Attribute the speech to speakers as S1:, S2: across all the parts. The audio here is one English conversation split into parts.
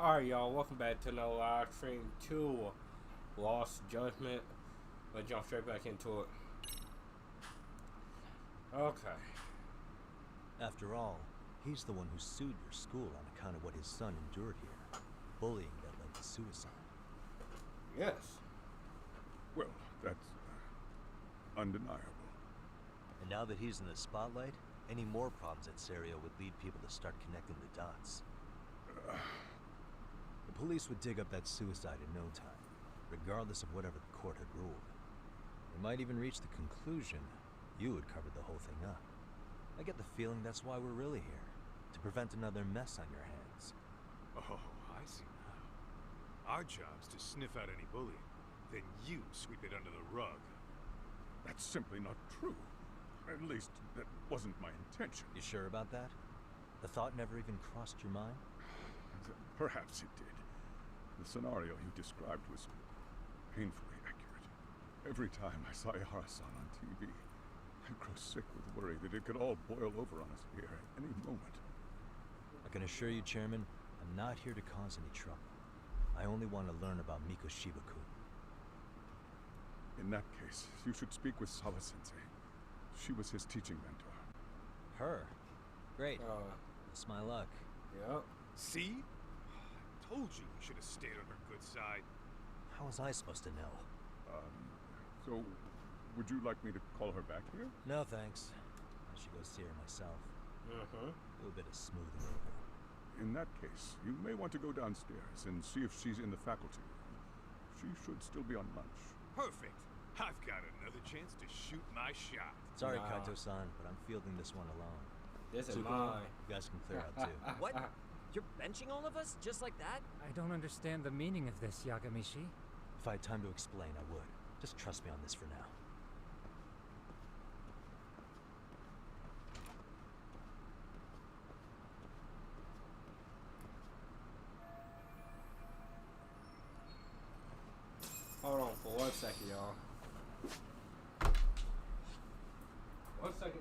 S1: Alright, y'all, welcome back to another live stream 2 Lost Judgment. Let's jump straight back into it. Okay.
S2: After all, he's the one who sued your school on account of what his son endured here. Bullying that led to suicide.
S1: Yes.
S3: Well, that's undeniable.
S2: And now that he's in the spotlight, any more problems at Serio would lead people to start connecting the dots. The police would dig up that suicide in no time, regardless of whatever the court had ruled. They might even reach the conclusion you had covered the whole thing up. I get the feeling that's why we're really here, to prevent another mess on your hands.
S4: Oh, I see now. Our job's to sniff out any bullying, then you sweep it under the rug.
S3: That's simply not true. At least, that wasn't my intention.
S2: You sure about that? The thought never even crossed your mind?
S3: Perhaps it did. The scenario you described was painfully accurate. Every time I saw Yara-san on TV, I'd grow sick with worry that it could all boil over on us here at any moment.
S2: I can assure you, Chairman, I'm not here to cause any trouble. I only want to learn about Miko Shibaku.
S3: In that case, you should speak with Sawa-sensei. She was his teaching mentor.
S2: Her? Great. That's my luck.
S1: Yep.
S4: See? I told you we should have stayed on her good side.
S2: How was I supposed to know?
S3: So, would you like me to call her back here?
S2: No, thanks. I should go see her myself. Do a bit of smoothing over.
S3: In that case, you may want to go downstairs and see if she's in the faculty room. She should still be on lunch.
S4: Perfect. I've got another chance to shoot my shot.
S2: Sorry,
S1: Wow.
S2: Kaito-san, but I'm fielding this one alone.
S1: This is
S2: Tsukumo,
S1: mine.
S2: you guys can clear out too.
S5: What? You're benching all of us just like that?
S6: I don't understand the meaning of this, Yagamishi.
S2: If I had time to explain, I would. Just trust me on this for now.
S1: Hold on for 1 second, y'all. 1 second.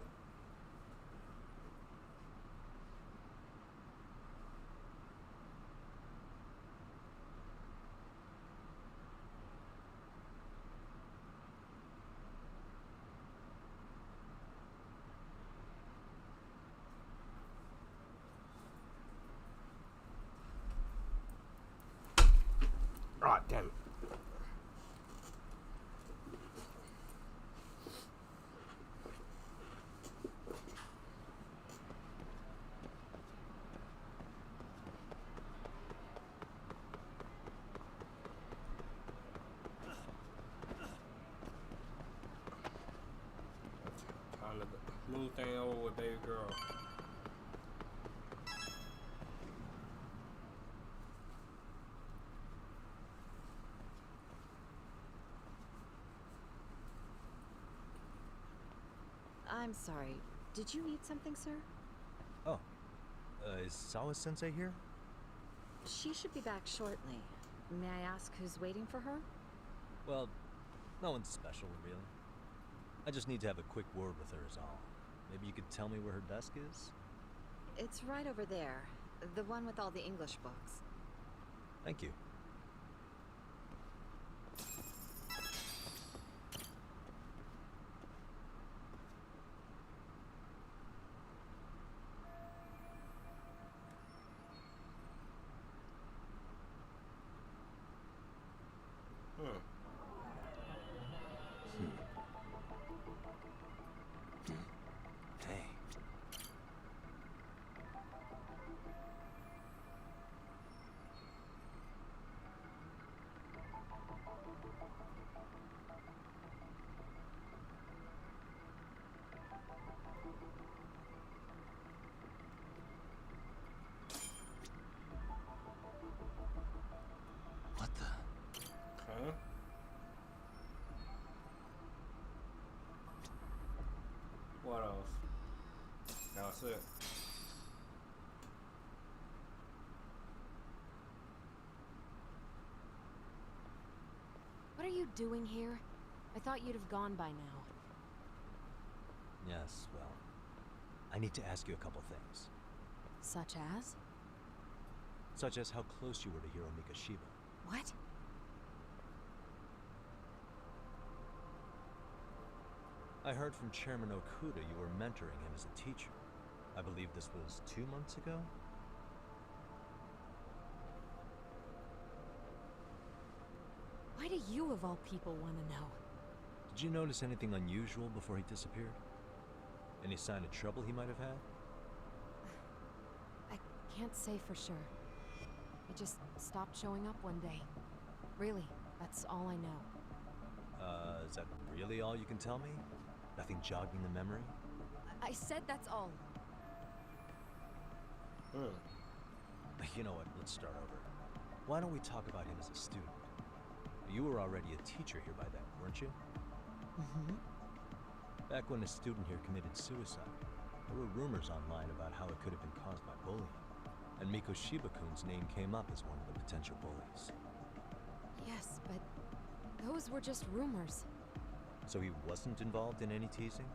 S1: Ah, damn it. Time to move thing over with baby girl.
S7: I'm sorry. Did you need something, sir?
S2: Oh, is Sawa-sensei here?
S7: She should be back shortly. May I ask who's waiting for her?
S2: Well, no one's special, really. I just need to have a quick word with her is all. Maybe you could tell me where her desk is?
S7: It's right over there. The one with all the English books.
S2: Thank you. Dang. What the?
S1: Huh? What else? That's it.
S7: What are you doing here? I thought you'd have gone by now.
S2: Yes, well, I need to ask you a couple things.
S7: Such as?
S2: such as how close you were to Hiro Mikoshiba.
S7: What?
S2: I heard from Chairman Okuda you were mentoring him as a teacher. I believe this was 2 months ago?
S7: Why do you, of all people, want to know?
S2: Did you notice anything unusual before he disappeared? Any sign of trouble he might have had?
S7: I can't say for sure. He just stopped showing up one day. Really, that's all I know.
S2: Is that really all you can tell me? Nothing jogging the memory?
S7: I said that's all.
S2: You know what, let's start over. Why don't we talk about him as a student? You were already a teacher here by then, weren't you?
S7: Mm-hmm.
S2: Back when a student here committed suicide, there were rumors online about how it could have been caused by bullying. And Mikoshiba-kun's name came up as one of the potential bullies.
S7: Yes, but those were just rumors.
S2: So he wasn't involved in any teasing?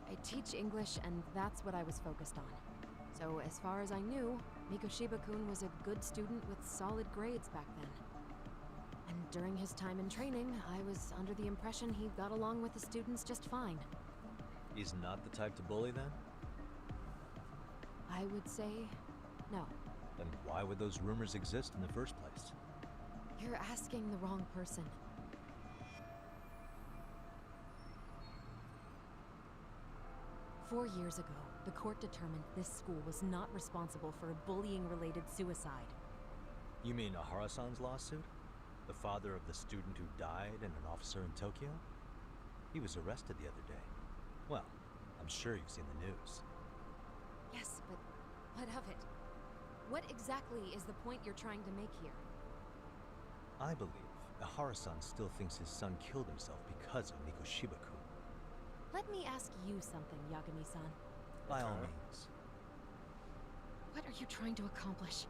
S7: I teach English, and that's what I was focused on. So as far as I knew, Mikoshiba-kun was a good student with solid grades back then. And during his time in training, I was under the impression he got along with the students just fine.
S2: He's not the type to bully then?
S7: I would say no.
S2: Then why would those rumors exist in the first place?
S7: You're asking the wrong person. Four years ago, the court determined this school was not responsible for a bullying-related suicide.
S2: You mean Ahara-san's lawsuit? The father of the student who died and an officer in Tokyo? He was arrested the other day. Well, I'm sure you've seen the news.
S7: Yes, but what of it? What exactly is the point you're trying to make here?
S2: I believe Ahara-san still thinks his son killed himself because of Mikoshiba-kun.
S7: Let me ask you something, Yagami-san.
S2: By all means.
S7: What are you trying to accomplish?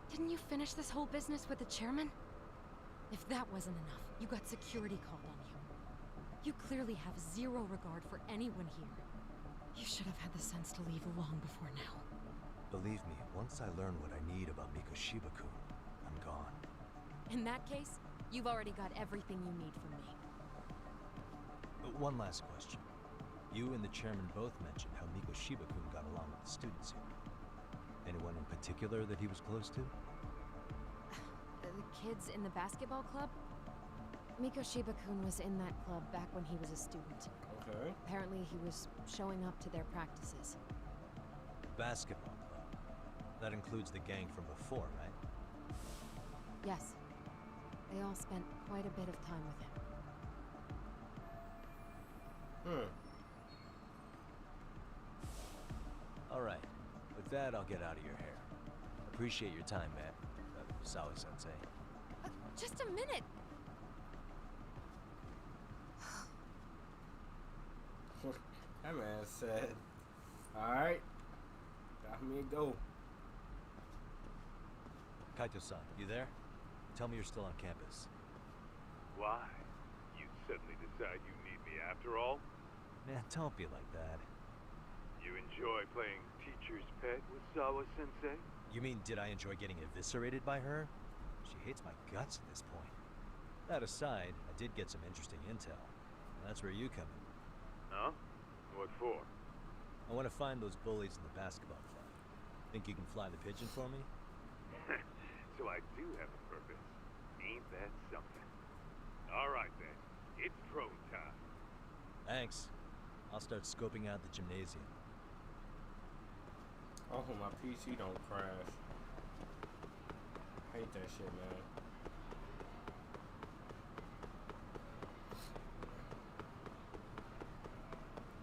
S7: Didn't you finish this whole business with the chairman? If that wasn't enough, you got security called on you. You clearly have zero regard for anyone here. You should have had the sense to leave long before now.
S2: Believe me, once I learn what I need about Mikoshiba-kun, I'm gone.
S7: In that case, you've already got everything you need from me.
S2: One last question. You and the chairman both mentioned how Mikoshiba-kun got along with the students here. Anyone in particular that he was close to?
S7: The kids in the basketball club? Mikoshiba-kun was in that club back when he was a student.
S1: Okay.
S7: Apparently he was showing up to their practices.
S2: Basketball club. That includes the gang from before, right?
S7: Yes. They all spent quite a bit of time with him.
S2: Alright. With that, I'll get out of your hair. Appreciate your time, man. Sawa-sensei.
S7: Just a minute!
S1: That man said, alright, got me a go.
S2: Kaito-san, you there? Tell me you're still on campus.
S4: Why? You suddenly decide you need me after all?
S2: Man, don't be like that.
S4: You enjoy playing teacher's pet with Sawa-sensei?
S2: You mean, did I enjoy getting eviscerated by her? She hates my guts at this point. That aside, I did get some interesting intel. And that's where you come in.
S4: Huh? What for?
S2: I want to find those bullies in the basketball club. Think you can fly the pigeon for me?
S4: So I do have a purpose. Ain't that something? Alright then. It's drone time.
S2: Thanks. I'll start scoping out the gymnasium.
S1: Oh, my PC don't crash. Hate that shit, man.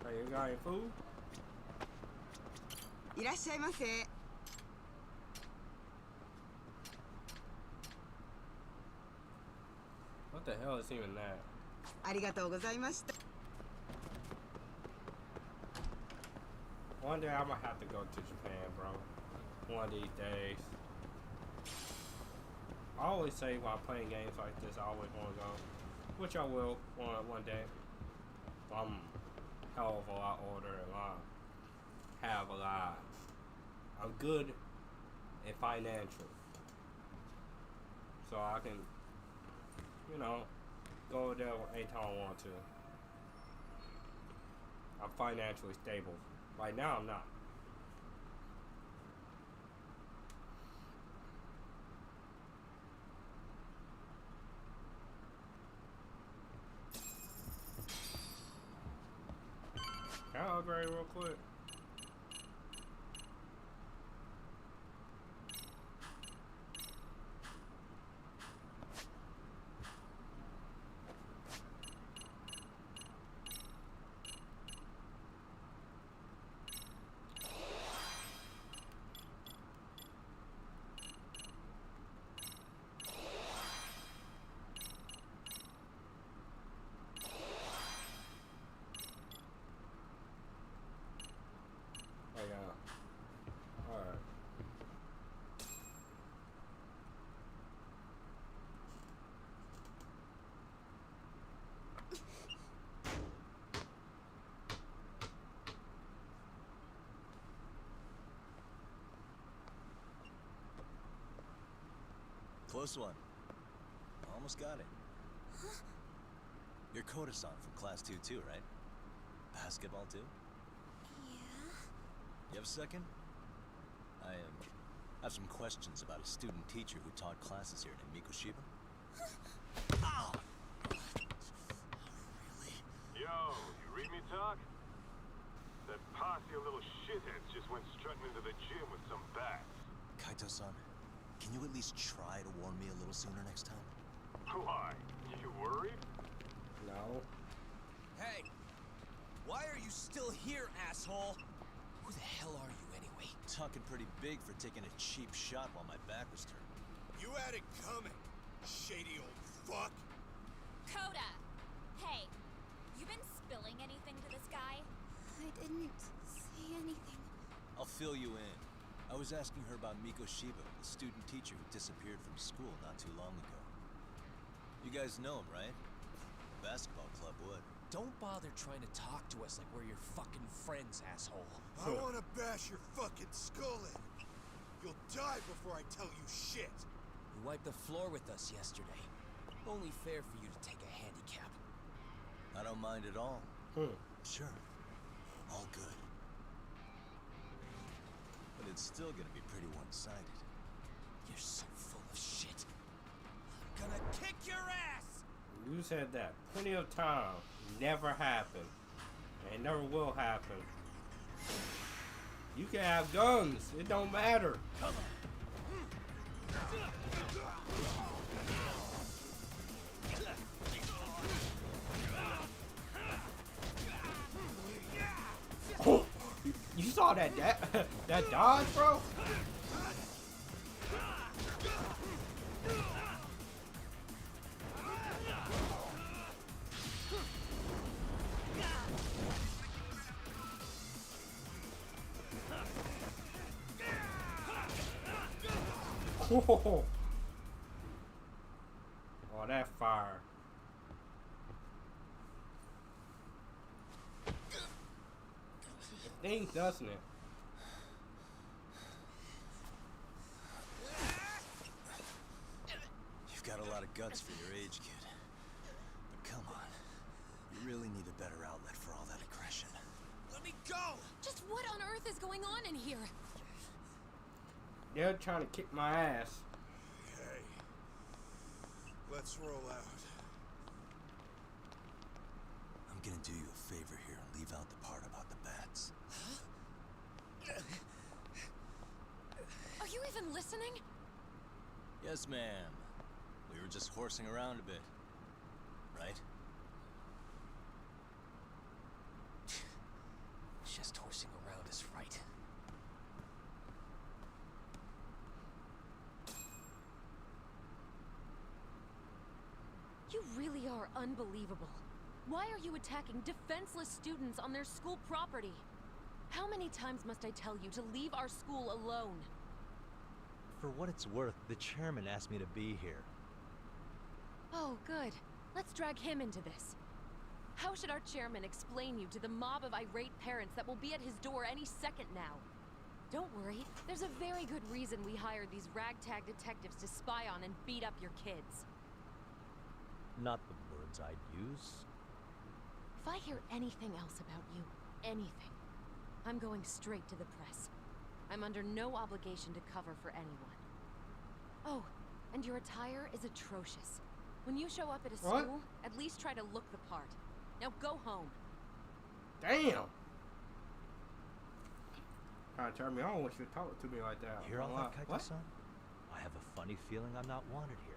S1: Hey, you got any food?
S8: いらっしゃいませ。
S1: What the hell is even that?
S8: ありがとうございました。
S1: One day I'm gonna have to go to Japan, bro. One of these days. I always say while playing games like this, I always want to go, which I will one day. I'm a hell of a lot older and I have a lot. I'm good in financial. so I can, you know, go there anytime I want to. I'm financially stable. Right now, I'm not. Can I upgrade real quick? Oh yeah. Alright.
S2: Close one. Almost got it. You're Koda-san from Class 2 too, right? Basketball too? You have a second? I have some questions about a student teacher who taught classes here named Mikoshiba. Ow! Really?
S4: Yo, you read me talk? That posse of little shitheads just went strutting into the gym with some bats.
S2: Kaito-san, can you at least try to warn me a little sooner next time?
S4: Why? You worried?
S1: No.
S5: Hey! Why are you still here, asshole? Who the hell are you anyway?
S2: Talking pretty big for taking a cheap shot while my back was turned.
S9: You had it coming, shady old fuck.
S10: Coda! Hey, you been spilling anything to this guy?
S11: I didn't say anything.
S2: I'll fill you in. I was asking her about Mikoshiba, the student teacher who disappeared from school not too long ago. You guys know him, right? The basketball club would.
S5: Don't bother trying to talk to us like we're your fucking friends, asshole.
S9: I want to bash your fucking skull in. You'll die before I tell you shit.
S5: You wiped the floor with us yesterday. Only fair for you to take a handicap.
S2: I don't mind at all. Sure. All good. But it's still gonna be pretty one-sided.
S5: You're so full of shit. I'm gonna kick your ass!
S1: You said that plenty of times. Never happened. And never will happen. You can have guns. It don't matter.
S5: Come
S1: on. Oh, you saw that that dodge, bro? Oh, that fire. It stings, doesn't it?
S2: You've got a lot of guts for your age, kid. But come on. You really need a better outlet for all that aggression.
S5: Let me go!
S7: Just what on earth is going on in here?
S1: They're trying to kick my ass.
S9: Hey, let's roll out.
S2: I'm gonna do you a favor here and leave out the part about the bats.
S7: Are you even listening?
S2: Yes, ma'am. We were just horsing around a bit. Right?
S5: Just horsing around is right.
S7: You really are unbelievable. Why are you attacking defenseless students on their school property? How many times must I tell you to leave our school alone?
S2: For what it's worth, the chairman asked me to be here.
S7: Oh, good. Let's drag him into this. How should our chairman explain you to the mob of irate parents that will be at his door any second now? Don't worry. There's a very good reason we hired these ragtag detectives to spy on and beat up your kids.
S2: Not the words I'd use.
S7: If I hear anything else about you, anything, I'm going straight to the press. I'm under no obligation to cover for anyone. Oh, and your attire is atrocious. When you show up at a school, at least try to look the part. Now go home.
S1: Damn! Trying to turn me on when you talk to me like that.
S2: Hear all that, Kaito-san? I have a funny feeling I'm not wanted here.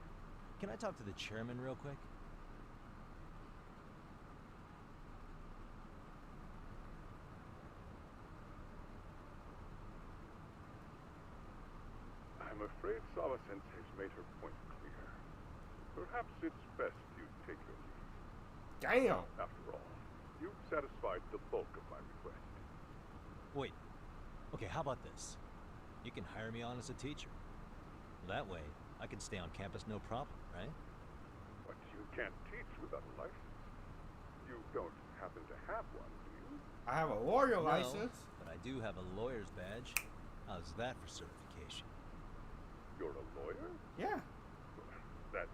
S2: Can I talk to the chairman real quick?
S3: I'm afraid Sawa-sensei's made her point clear. Perhaps it's best you take your leave.
S1: Damn!
S3: After all, you've satisfied the bulk of my request.
S2: Wait. Okay, how about this? You can hire me on as a teacher. That way, I can stay on campus no problem, right?
S3: But you can't teach without a license. You don't happen to have one, do you?
S1: I have a lawyer
S2: No,
S1: license.
S2: but I do have a lawyer's badge. How's that for certification?
S3: You're a lawyer?
S1: Yeah.
S3: That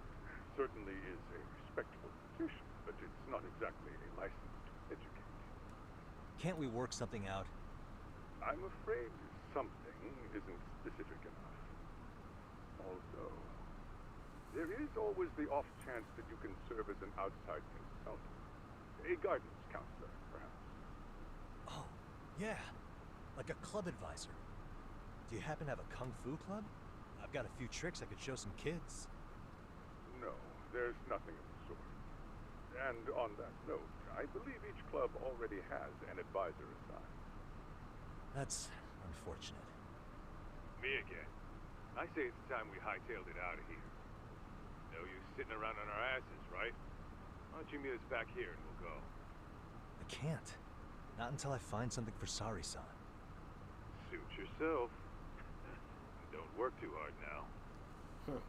S3: certainly is a respectable position, but it's not exactly a license to educate.
S2: Can't we work something out?
S3: I'm afraid something isn't specific enough. Although, there is always the off chance that you can serve as an outside consultant. A guidance counselor, perhaps.
S2: Oh, yeah. Like a club advisor. Do you happen to have a kung fu club? I've got a few tricks I could show some kids.
S3: No, there's nothing of the sort. And on that note, I believe each club already has an advisor assigned.
S2: That's unfortunate.
S4: Me again. I say it's time we hightailed it out of here. No use sitting around on our asses, right? Why don't you meet us back here and we'll go?
S2: I can't. Not until I find something for Sari-san.
S4: Suit yourself. Don't work too hard now.
S1: Huh.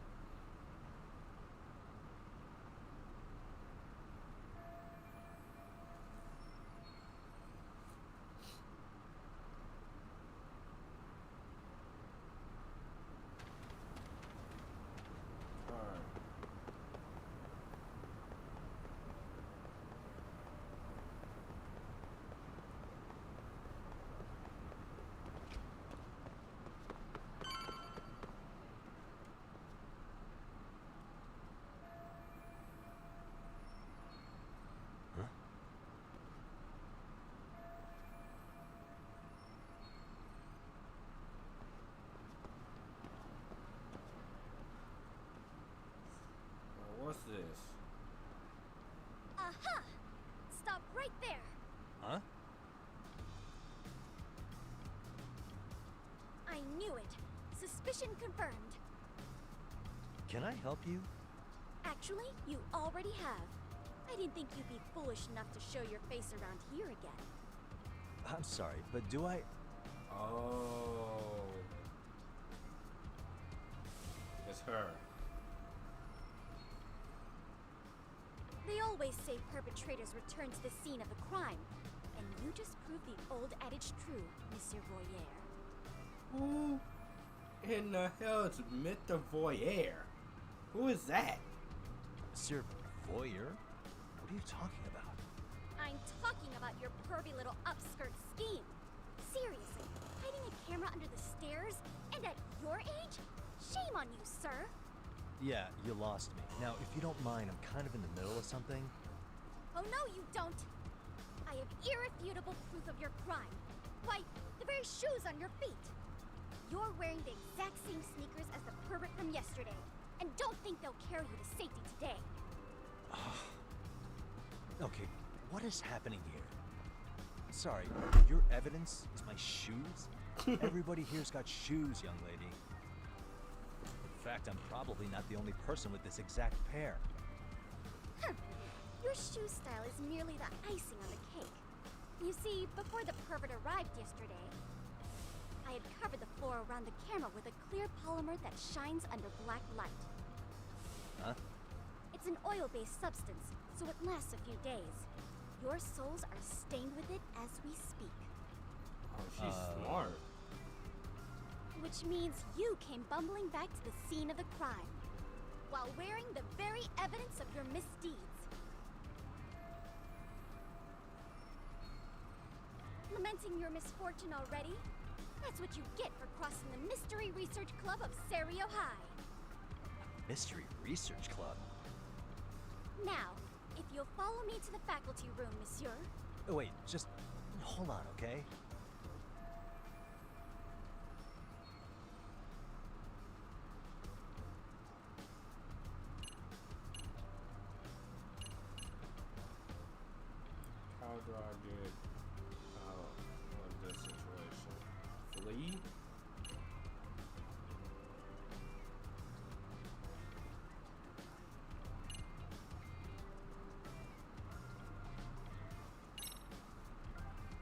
S1: What's this?
S10: Aha! Stop right there!
S2: Huh?
S10: I knew it. Suspicion confirmed.
S2: Can I help you?
S10: Actually, you already have. I didn't think you'd be foolish enough to show your face around here again.
S2: I'm sorry, but do I...
S1: Oh. It's her.
S10: They always say perpetrators return to the scene of the crime. And you just proved the old adage true, Monsieur Voyeur.
S1: Who in the hell is Mr. Voyeur? Who is that?
S2: Monsieur Voyeur? What are you talking about?
S10: I'm talking about your pervy little upskirt scheme. Seriously, hiding a camera under the stairs? And at your age? Shame on you, sir.
S2: Yeah, you lost me. Now, if you don't mind, I'm kind of in the middle of something.
S10: Oh no, you don't. I have irrefutable proof of your crime. Why, the very shoes on your feet. You're wearing the exact same sneakers as the pervert from yesterday. And don't think they'll carry you to safety today.
S2: Okay, what is happening here? Sorry, your evidence is my shoes? Everybody here's got shoes, young lady. In fact, I'm probably not the only person with this exact pair.
S10: Huh. Your shoe style is merely the icing on the cake. You see, before the pervert arrived yesterday, I had covered the floor around the camera with a clear polymer that shines under black light.
S2: Huh?
S10: It's an oil-based substance, so it lasts a few days. Your soles are stained with it as we speak.
S1: Oh, she's smart.
S10: Which means you came bumbling back to the scene of the crime, while wearing the very evidence of your misdeeds. Lamenting your misfortune already? That's what you get for crossing the Mystery Research Club of Serio High.
S2: Mystery Research Club?
S10: Now, if you'll follow me to the faculty room, monsieur.
S2: Oh, wait, just hold on, okay?
S1: How do I get out of this situation? Flee?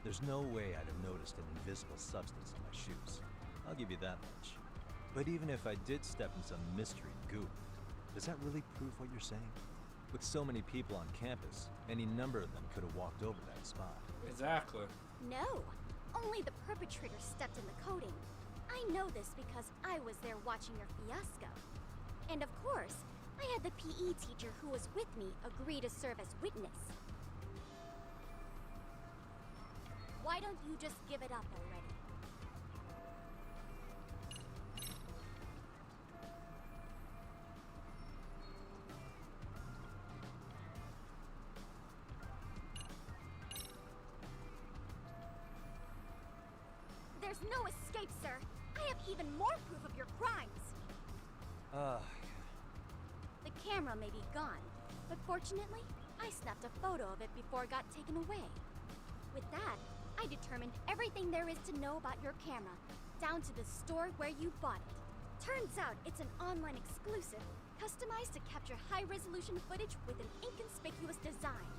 S2: There's no way I'd have noticed an invisible substance on my shoes. I'll give you that much. But even if I did step in some mystery goop, does that really prove what you're saying? With so many people on campus, any number of them could have walked over that spot.
S1: Exactly.
S10: No, only the perpetrator stepped in the coating. I know this because I was there watching your fiasco. And of course, I had the PE teacher who was with me agree to serve as witness. Why don't you just give it up already? There's no escape, sir. I have even more proof of your crimes. The camera may be gone, but fortunately, I snapped a photo of it before it got taken away. With that, I determined everything there is to know about your camera, down to the store where you bought it. Turns out it's an online exclusive, customized to capture high-resolution footage with an inconspicuous design.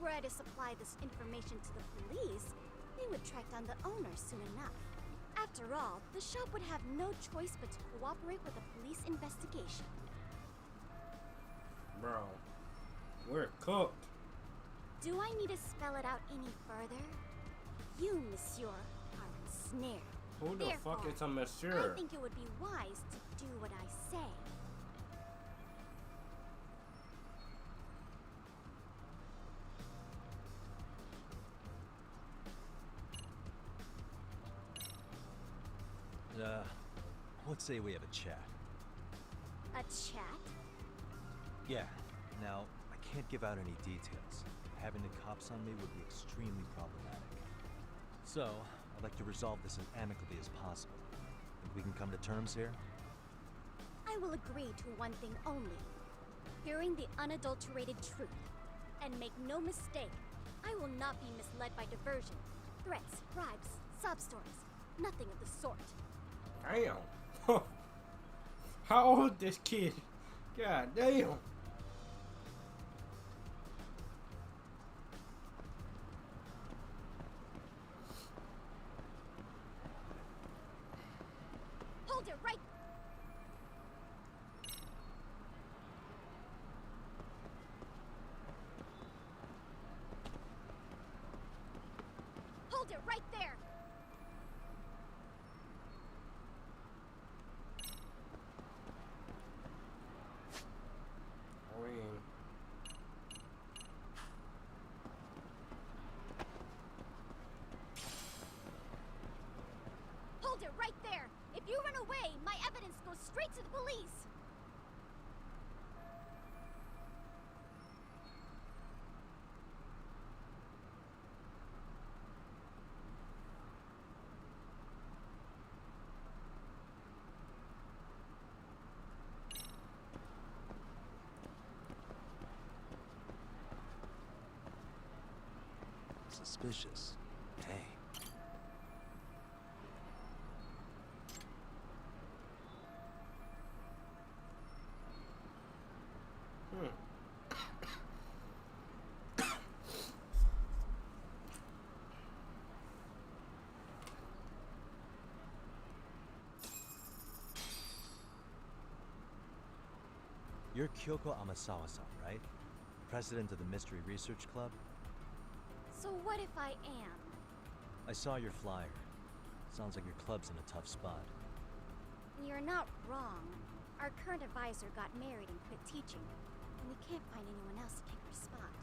S10: Were I to supply this information to the police, they would track down the owner soon enough. After all, the shop would have no choice but to cooperate with the police investigation.
S1: Bro, we're cooked.
S10: Do I need to spell it out any further? You, monsieur, are ensnared.
S1: Who the
S10: Therefore,
S1: fuck is a monsieur?
S10: I think it would be wise to do what I say.
S2: Let's say we have a chat.
S10: A chat?
S2: Yeah. Now, I can't give out any details. Having the cops on me would be extremely problematic. So, I'd like to resolve this as amicably as possible. Think we can come to terms here?
S10: I will agree to one thing only. Hearing the unadulterated truth. And make no mistake, I will not be misled by diversion, threats, bribes, sob stories. Nothing of the sort.
S1: Damn. How old is this kid? God damn.
S10: Hold it right. Hold it right there. Hold it right there! If you run away, my evidence goes straight to the police!
S2: Suspicious. Hey. You're Kyoko Amasawa-san, right? President of the Mystery Research Club?
S10: So what if I am?
S2: I saw your flyer. Sounds like your club's in a tough spot.
S10: You're not wrong. Our current advisor got married and quit teaching, and we can't find anyone else to take her spot.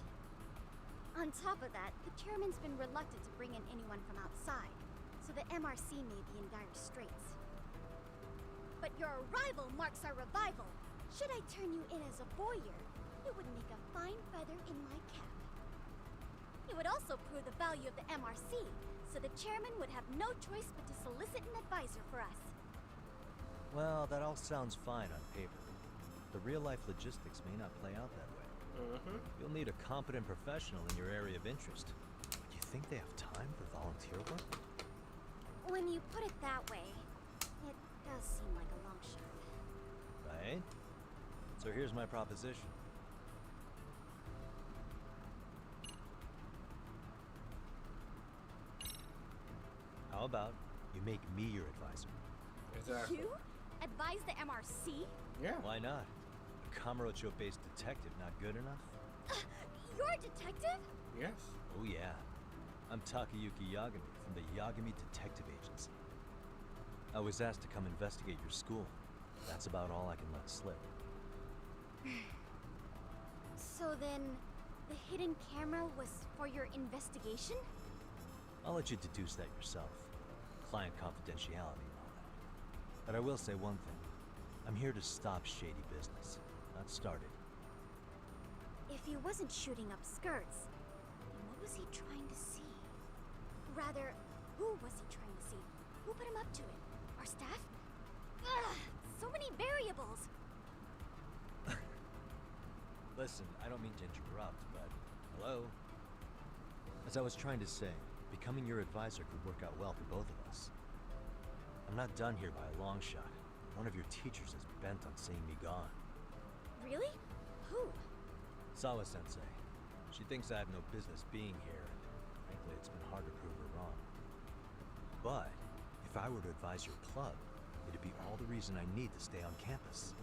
S10: On top of that, the chairman's been reluctant to bring in anyone from outside, so the MRC may be in dire straits. But your arrival marks our revival. Should I turn you in as a voyeur, it would make a fine feather in my cap. It would also prove the value of the MRC, so the chairman would have no choice but to solicit an advisor for us.
S2: Well, that all sounds fine on paper. The real-life logistics may not play out that way. You'll need a competent professional in your area of interest. Do you think they have time for volunteer work?
S10: When you put it that way, it does seem like a long shot.
S2: Right? So here's my proposition. How about you make me your advisor?
S1: Exactly.
S10: You? Advise the MRC?
S1: Yeah.
S2: Why not? A Kamurocho-based detective not good enough?
S10: You're a detective?
S1: Yes.
S2: Oh yeah. I'm Takayuki Yagami from the Yagami Detective Agency. I was asked to come investigate your school. That's about all I can let slip.
S10: So then, the hidden camera was for your investigation?
S2: I'll let you deduce that yourself. Client confidentiality and all that. But I will say one thing. I'm here to stop shady business, not start it.
S10: If he wasn't shooting up skirts, then what was he trying to see? Rather, who was he trying to see? Who put him up to it? Our staff? Ugh, so many variables!
S2: Listen, I don't mean to interrupt, but hello? As I was trying to say, becoming your advisor could work out well for both of us. I'm not done here by a long shot. One of your teachers is bent on seeing me gone.
S10: Really? Who?
S2: Sawa-sensei. She thinks I have no business being here, and frankly, it's been hard to prove her wrong. But if I were to advise your club, it'd be all the reason I need to stay on campus.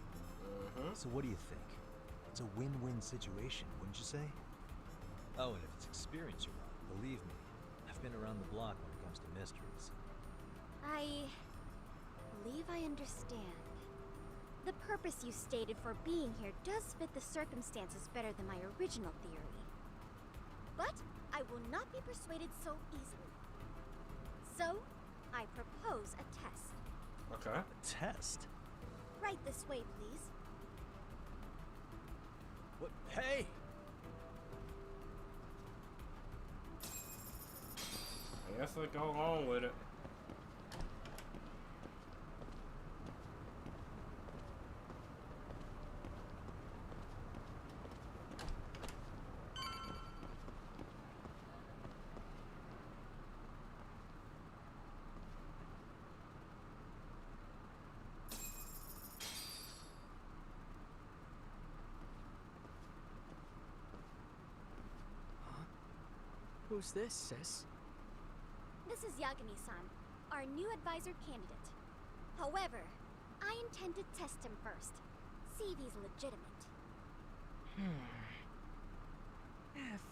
S2: So what do you think? It's a win-win situation, wouldn't you say? Oh, and if it's experience you want, believe me, I've been around the block when it comes to mysteries.
S10: I believe I understand. The purpose you stated for being here does fit the circumstances better than my original theory. But I will not be persuaded so easily. So, I propose a test.
S1: Okay.
S2: A test?
S10: Right this way, please.
S2: What? Hey!
S1: I guess we'll go along with it.
S12: Who's this, sis?
S10: This is Yagami-san, our new advisor candidate. However, I intend to test him first. See if he's legitimate.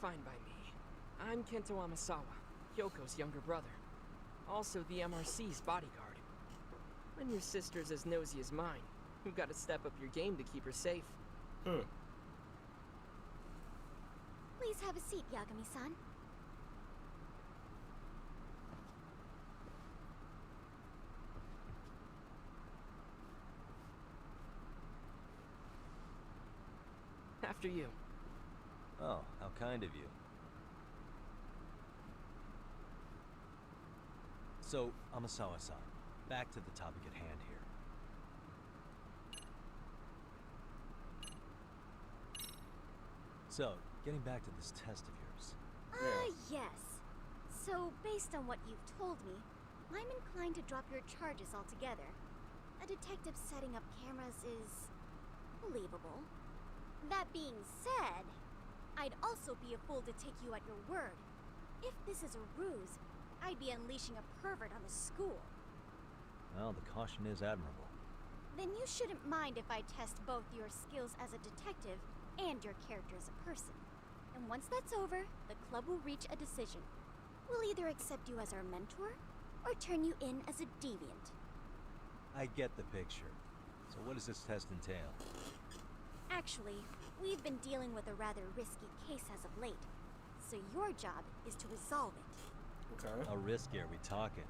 S12: Fine by me. I'm Kento Amasawa, Yoko's younger brother. Also the MRC's bodyguard. When your sister's as nosy as mine, you've got to step up your game to keep her safe.
S10: Please have a seat, Yagami-san.
S12: After you.
S2: Oh, how kind of you. So, Amasawa-san, back to the topic at hand here. So, getting back to this test of yours.
S10: Yes. So, based on what you've told me, I'm inclined to drop your charges altogether. A detective setting up cameras is believable. That being said, I'd also be a fool to take you at your word. If this is a ruse, I'd be unleashing a pervert on the school.
S2: Well, the caution is admirable.
S10: Then you shouldn't mind if I test both your skills as a detective and your character as a person. And once that's over, the club will reach a decision. We'll either accept you as our mentor, or turn you in as a deviant.
S2: I get the picture. So what does this test entail?
S10: Actually, we've been dealing with a rather risky case as of late, so your job is to resolve it.
S1: Okay.
S2: How risky are we talking?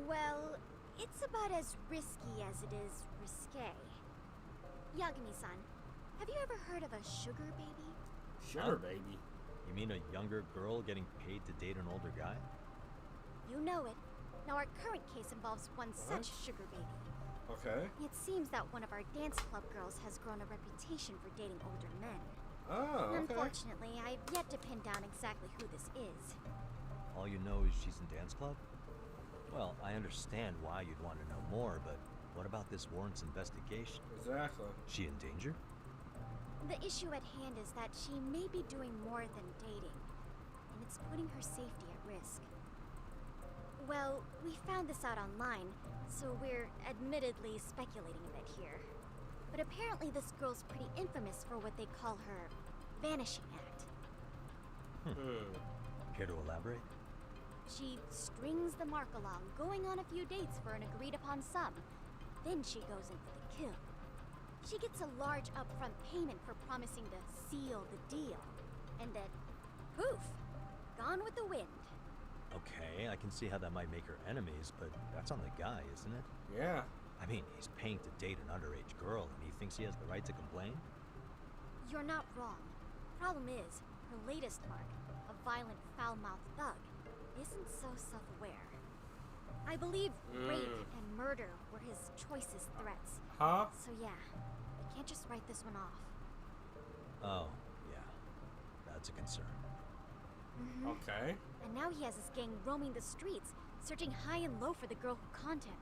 S10: Well, it's about as risky as it is risque. Yagami-san, have you ever heard of a sugar baby?
S1: Sugar baby?
S2: You mean a younger girl getting paid to date an older guy?
S10: You know it. Now our current case involves one such sugar baby.
S1: Okay.
S10: It seems that one of our dance club girls has grown a reputation for dating older men.
S1: Oh, okay.
S10: Unfortunately, I've yet to pin down exactly who this is.
S2: All you know is she's in dance club? Well, I understand why you'd want to know more, but what about this warrants investigation?
S1: Exactly.
S2: She in danger?
S10: The issue at hand is that she may be doing more than dating, and it's putting her safety at risk. Well, we found this out online, so we're admittedly speculating a bit here. But apparently this girl's pretty infamous for what they call her vanishing act.
S2: Care to elaborate?
S10: She strings the mark along, going on a few dates for an agreed upon sum. Then she goes in for the kill. She gets a large upfront payment for promising to seal the deal. And then, poof, gone with the wind.
S2: Okay, I can see how that might make her enemies, but that's on the guy, isn't it?
S1: Yeah.
S2: I mean, he's paying to date an underage girl, and he thinks he has the right to complain?
S10: You're not wrong. Problem is, her latest mark, a violent, foul-mouthed thug, isn't so self-aware. I believe rape and murder were his choicest threats.
S1: Huh?
S10: So yeah, we can't just write this one off.
S2: Oh, yeah. That's a concern.
S1: Okay.
S10: And now he has his gang roaming the streets, searching high and low for the girl who conned him.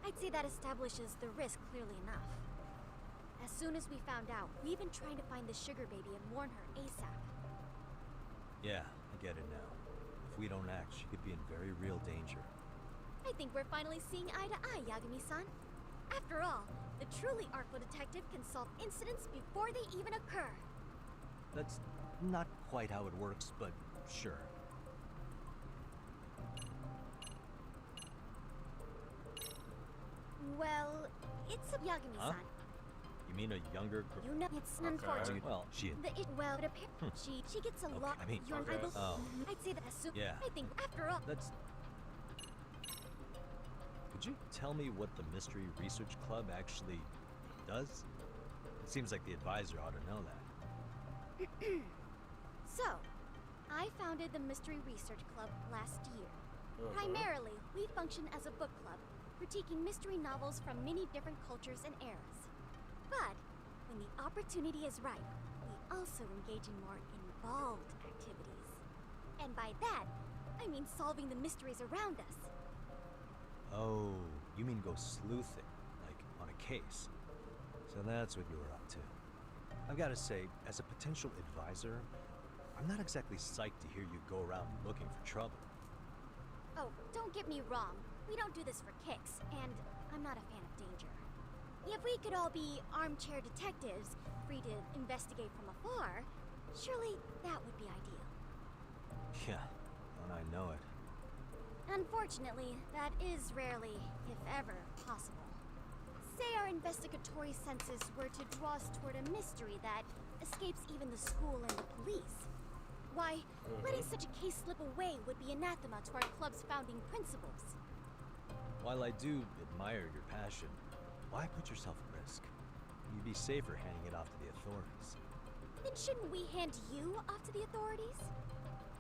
S10: I'd say that establishes the risk clearly enough. As soon as we found out, we've been trying to find the sugar baby and warn her ASAP.
S2: Yeah, I get it now. If we don't act, she could be in very real danger.
S10: I think we're finally seeing eye to eye, Yagami-san. After all, the truly artful detective can solve incidents before they even occur.
S2: That's not quite how it works, but sure.
S10: Well, it's a Yagami-san.
S2: Huh? You mean a younger girl?
S10: You know, it's unfortunate.
S2: Well, she...
S10: Well, it appears she gets a lot.
S2: I mean,
S10: I'd say that as soon.
S2: Yeah.
S10: I think after all.
S2: That's... Could you tell me what the Mystery Research Club actually does? It seems like the advisor ought to know that.
S10: So, I founded the Mystery Research Club last year. Primarily, we function as a book club, critiquing mystery novels from many different cultures and eras. But, when the opportunity is right, we also engage in more involved activities. And by that, I mean solving the mysteries around us.
S2: Oh, you mean go sleuthing, like on a case. So that's what you were up to. I've got to say, as a potential advisor, I'm not exactly psyched to hear you go around looking for trouble.
S10: Oh, don't get me wrong. We don't do this for kicks, and I'm not a fan of danger. If we could all be armchair detectives, free to investigate from afar, surely that would be ideal.
S2: Yeah, and I know it.
S10: Unfortunately, that is rarely, if ever, possible. Say our investigatory senses were to draw us toward a mystery that escapes even the school and the police. Why, letting such a case slip away would be anathema to our club's founding principles.
S2: While I do admire your passion, why put yourself at risk? You'd be safer handing it off to the authorities.
S10: Then shouldn't we hand you off to the authorities?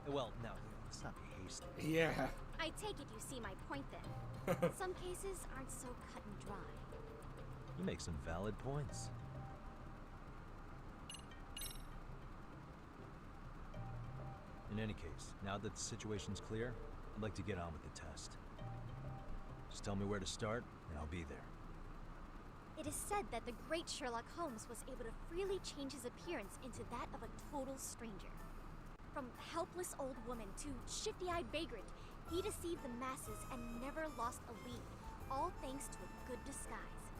S2: Well, now, let's not be hasty.
S1: Yeah.
S10: I take it you see my point then. Some cases aren't so cut and dry.
S2: You make some valid points. In any case, now that the situation's clear, I'd like to get on with the test. Just tell me where to start, and I'll be there.
S10: It is said that the great Sherlock Holmes was able to freely change his appearance into that of a total stranger. From helpless old woman to shifty-eyed vagrant, he deceived the masses and never lost a lead, all thanks to a good disguise.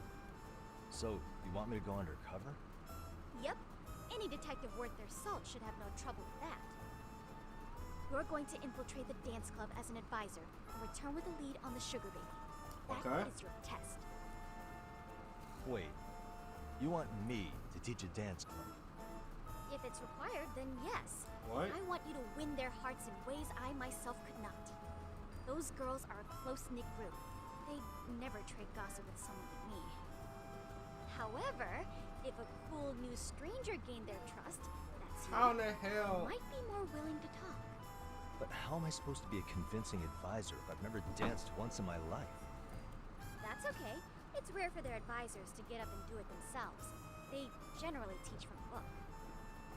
S2: So, you want me to go undercover?
S10: Yep, Any detective worth their salt should have no trouble with that. You're going to infiltrate the dance club as an advisor and return with a lead on the sugar baby. That is your test.
S2: Wait, you want me to teach a dance club?
S10: If it's required, then yes.
S1: What?
S10: I want you to win their hearts in ways I myself could not. Those girls are a close-knit group. They'd never trade gossip with someone like me. However, if a cool new stranger gained their trust, that's you.
S1: How the hell?
S10: Might be more willing to talk.
S2: But how am I supposed to be a convincing advisor if I've never danced once in my life?
S10: That's okay. It's rare for their advisors to get up and do it themselves. They generally teach from a book.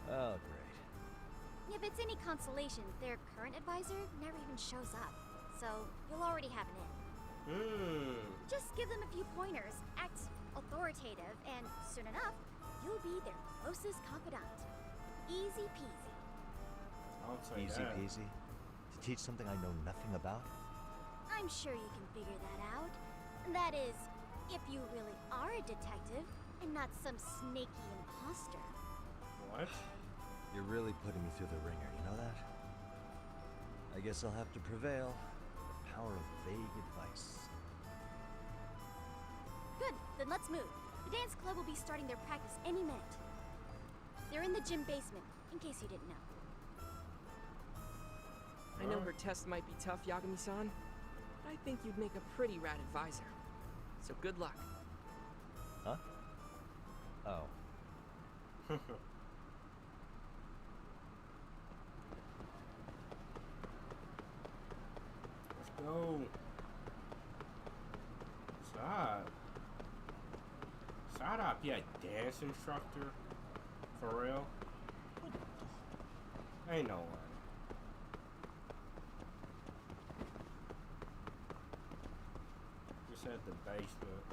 S2: Oh, great.
S10: If it's any consolation, their current advisor never even shows up. So, you'll already have an in. Just give them a few pointers, act authoritative, and soon enough, you'll be their closest confidant. Easy peasy.
S1: I'll say
S2: Easy
S1: that.
S2: peasy? To teach something I know nothing about?
S10: I'm sure you can figure that out. That is, if you really are a detective and not some snaky imposter.
S1: What?
S2: You're really putting me through the ringer, you know that? I guess I'll have to prevail. The power of vague advice.
S10: Good, then let's move. The dance club will be starting their practice any minute. They're in the gym basement, in case you didn't know.
S12: I know her test might be tough, Yagami-san, but I think you'd make a pretty rad advisor. So good luck.
S2: Huh? Oh.
S1: Let's go. Stop. Shut up, you a dance instructor? For real? Ain't no way. Just at the basement.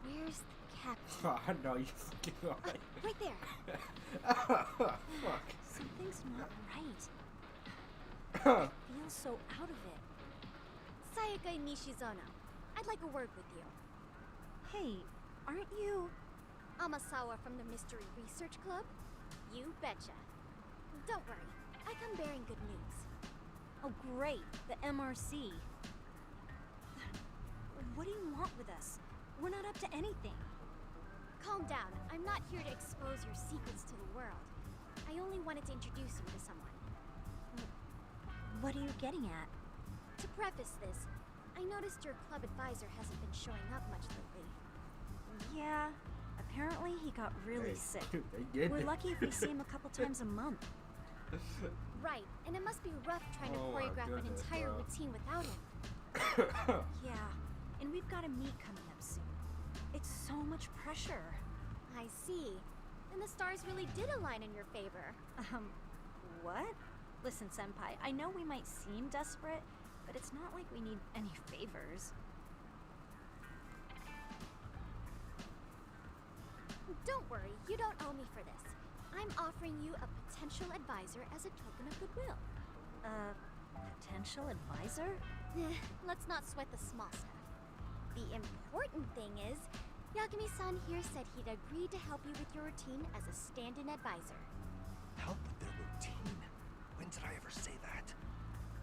S10: Where's the captain?
S1: I know you fucking right.
S10: Right there.
S1: Fuck.
S10: Something's not right. I feel so out of it. Sayaka Nishizono, I'd like a word with you.
S11: Hey, aren't you...
S10: Amasawa from the Mystery Research Club? You betcha. Don't worry, I come bearing good news.
S11: Oh, great, the MRC. What do you want with us? We're not up to anything.
S10: Calm down, I'm not here to expose your secrets to the world. I only wanted to introduce you to someone.
S11: What are you getting at?
S10: To preface this, I noticed your club advisor hasn't been showing up much lately.
S11: Yeah, apparently he got really sick.
S1: They get
S11: We're
S1: it.
S11: lucky if we see him a couple times a month.
S10: Right, and it must be rough trying to
S1: Oh my
S10: choreograph an
S1: goodness,
S10: entire
S1: bro.
S10: routine without him.
S11: Yeah, and we've got a meet coming up soon. It's so much pressure.
S10: I see. Then the stars really did align in your favor.
S11: What? Listen, Senpai, I know we might seem desperate, but it's not like we need any favors.
S10: Don't worry, you don't owe me for this. I'm offering you a potential advisor as a token of goodwill.
S11: Potential advisor?
S10: Let's not sweat the small stuff. The important thing is, Yagami-san here said he'd agreed to help you with your routine as a stand-in advisor.
S2: Help with their routine? When did I ever say that?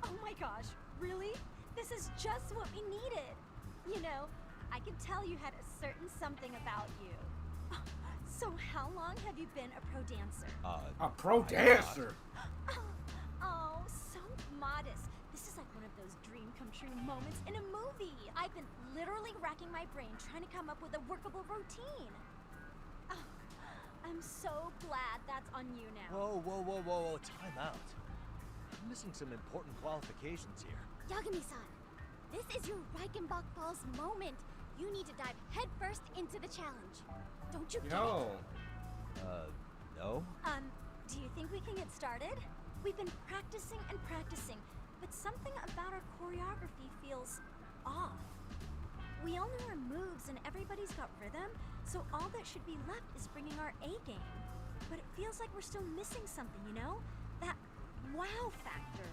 S11: Oh my gosh, really? This is just what we needed. You know, I could tell you had a certain something about you. So how long have you been a pro dancer?
S1: A pro dancer?
S11: Oh, so modest. This is like one of those dream come true moments in a movie. I've been literally racking my brain trying to come up with a workable routine. Oh, I'm so glad that's on you now.
S2: Whoa, time out. I'm missing some important qualifications here.
S10: Yagami-san, this is your Reichenbach Falls moment. You need to dive headfirst into the challenge. Don't you get it?
S1: Yo.
S2: No?
S11: Do you think we can get started? We've been practicing and practicing, but something about our choreography feels off. We all know our moves and everybody's got rhythm, so all that should be left is bringing our A game. but it feels like we're still missing something, you know? That wow factor.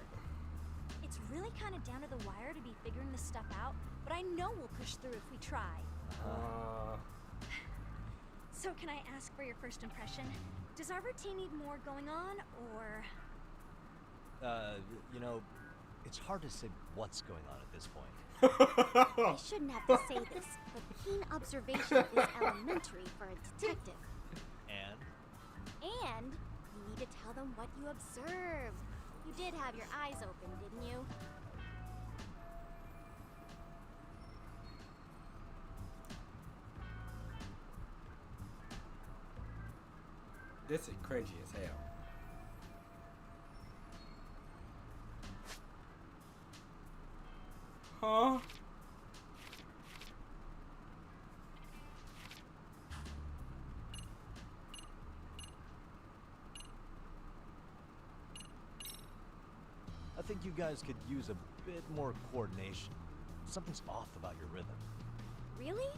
S11: It's really kind of down to the wire to be figuring this stuff out, but I know we'll push through if we try. So can I ask for your first impression? Does our routine need more going on, or...?
S2: You know, it's hard to say what's going on at this point.
S10: I shouldn't have to say this, but keen observation is elementary for a detective.
S2: And?
S10: And you need to tell them what you observed. You did have your eyes open, didn't you?
S1: This is cringy as hell. Huh?
S2: I think you guys could use a bit more coordination. Something's off about your rhythm.
S10: Really?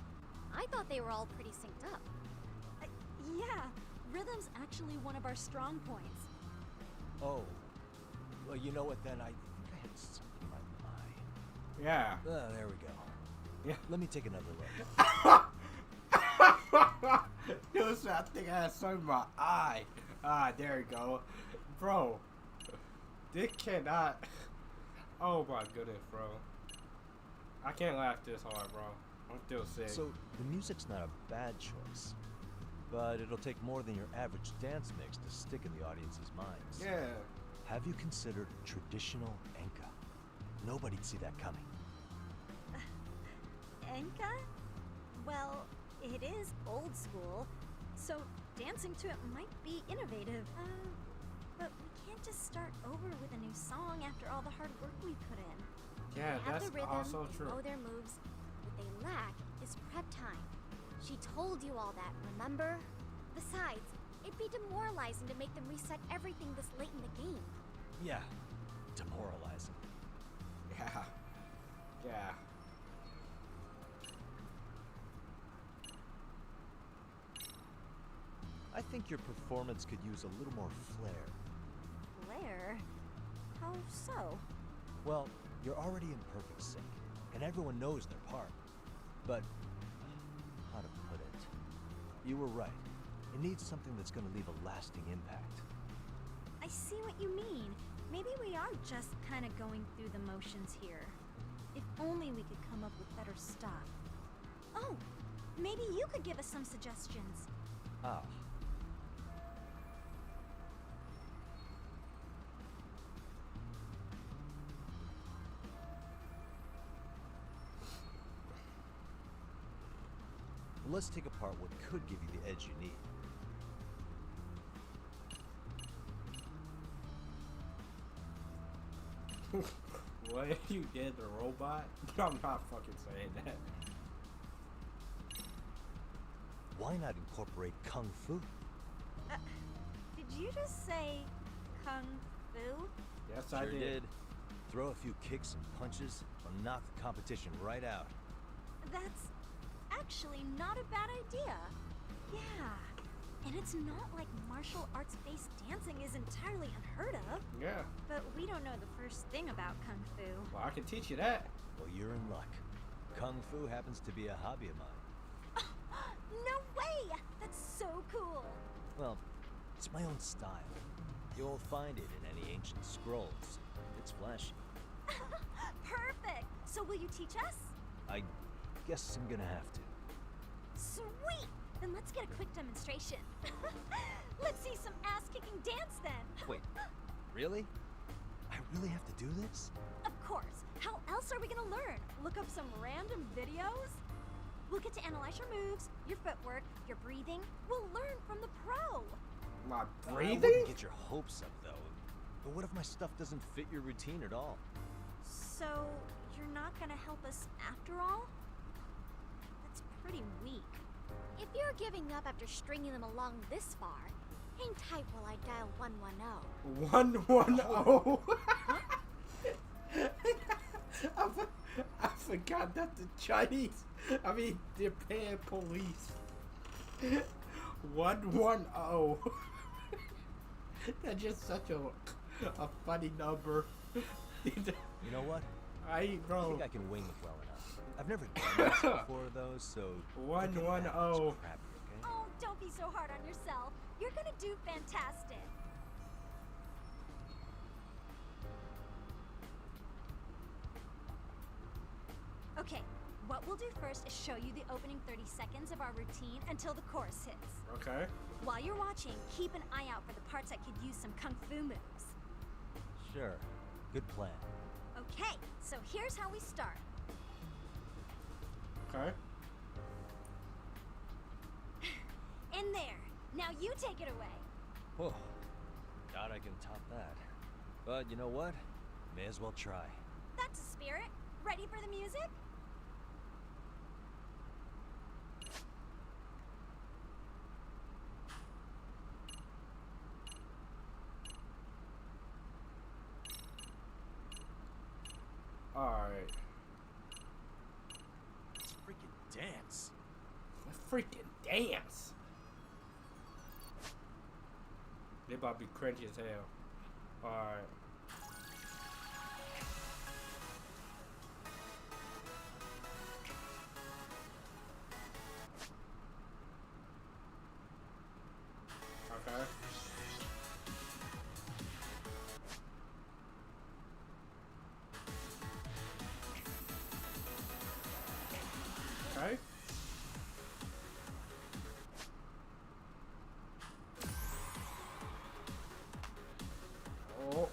S10: I thought they were all pretty synced up.
S11: Yeah, rhythm's actually one of our strong points.
S2: Oh. Well, you know what then? I think I had something in my eye.
S1: Yeah.
S2: There we go.
S1: Yeah.
S2: Let me take another look.
S1: Dude, I think I had something in my eye. Ah, there you go. Bro. This cannot. Oh my goodness, bro. I can't laugh this hard, bro. I'm still sick.
S2: So, the music's not a bad choice. But it'll take more than your average dance mix to stick in the audience's minds.
S1: Yeah.
S2: Have you considered traditional enka? Nobody'd see that coming.
S11: Enka? Well, it is old school, so dancing to it might be innovative. But we can't just start over with a new song after all the hard work we put in.
S1: Yeah,
S10: they have
S1: that's
S10: the rhythm,
S1: also
S10: they
S1: true.
S10: know their moves. What they lack is prep time. She told you all that, remember? Besides, it'd be demoralizing to make them reset everything this late in the game.
S2: Yeah, demoralizing.
S1: Yeah. Yeah.
S2: I think your performance could use a little more flair.
S11: Flair? How so?
S2: Well, you're already in perfect sync, and everyone knows their part. But, how to put it? You were right. It needs something that's going to leave a lasting impact.
S11: I see what you mean. Maybe we are just kind of going through the motions here. If only we could come up with better stuff. Oh, maybe you could give us some suggestions.
S2: Ah. Let's take apart what could give you the edge you need.
S1: What you did the robot? I'm not fucking saying that.
S2: Why not incorporate Kung Fu?
S11: Did you just say Kung Fu?
S1: Yes,
S2: Sure
S1: I did.
S2: Throw a few kicks and punches, or knock the competition right out.
S11: That's actually not a bad idea. Yeah. And it's not like martial arts-based dancing is entirely unheard of.
S1: Yeah.
S11: But we don't know the first thing about Kung Fu.
S1: Well, I can teach you that.
S2: Well, you're in luck. Kung Fu happens to be a hobby of mine.
S11: No way! That's so cool!
S2: Well, it's my own style. You'll find it in any ancient scrolls. It's flashy.
S11: Perfect! So will you teach us?
S2: I guess I'm gonna have to.
S11: Sweet! Then let's get a quick demonstration. Let's see some ass-kicking dance then.
S2: Wait, really? I really have to do this?
S11: Of course. How else are we gonna learn? Look up some random videos? We'll get to analyze your moves, your footwork, your breathing. We'll learn from the pro.
S1: My
S2: I
S1: breathing?
S2: wouldn't get your hopes up, though. But what if my stuff doesn't fit your routine at all?
S11: So, you're not gonna help us after all? That's pretty weak.
S10: If you're giving up after stringing them along this far, hang tight while I dial 110.
S1: 110. I forgot that the Chinese, Japan police. 110. That's just such a funny number.
S2: You know what?
S1: Bro.
S2: I think I can wing it well enough. I've never done this before though, so
S1: 110.
S2: crappy, okay?
S11: Oh, don't be so hard on yourself. You're gonna do fantastic. Okay, what we'll do first is show you the opening 30 seconds of our routine until the chorus hits.
S1: Okay.
S11: While you're watching, keep an eye out for the parts that could use some kung fu moves.
S2: Sure. Good plan.
S11: Okay, so here's how we start.
S1: Okay.
S11: In there. Now you take it away.
S2: Whoa. Doubt I can top that. But you know what? May as well try.
S11: That's a spirit. Ready for the music?
S1: Alright.
S2: Let's freaking dance.
S1: Freaking dance. They about to be cringy as hell. Alright. Okay. Okay. Oh.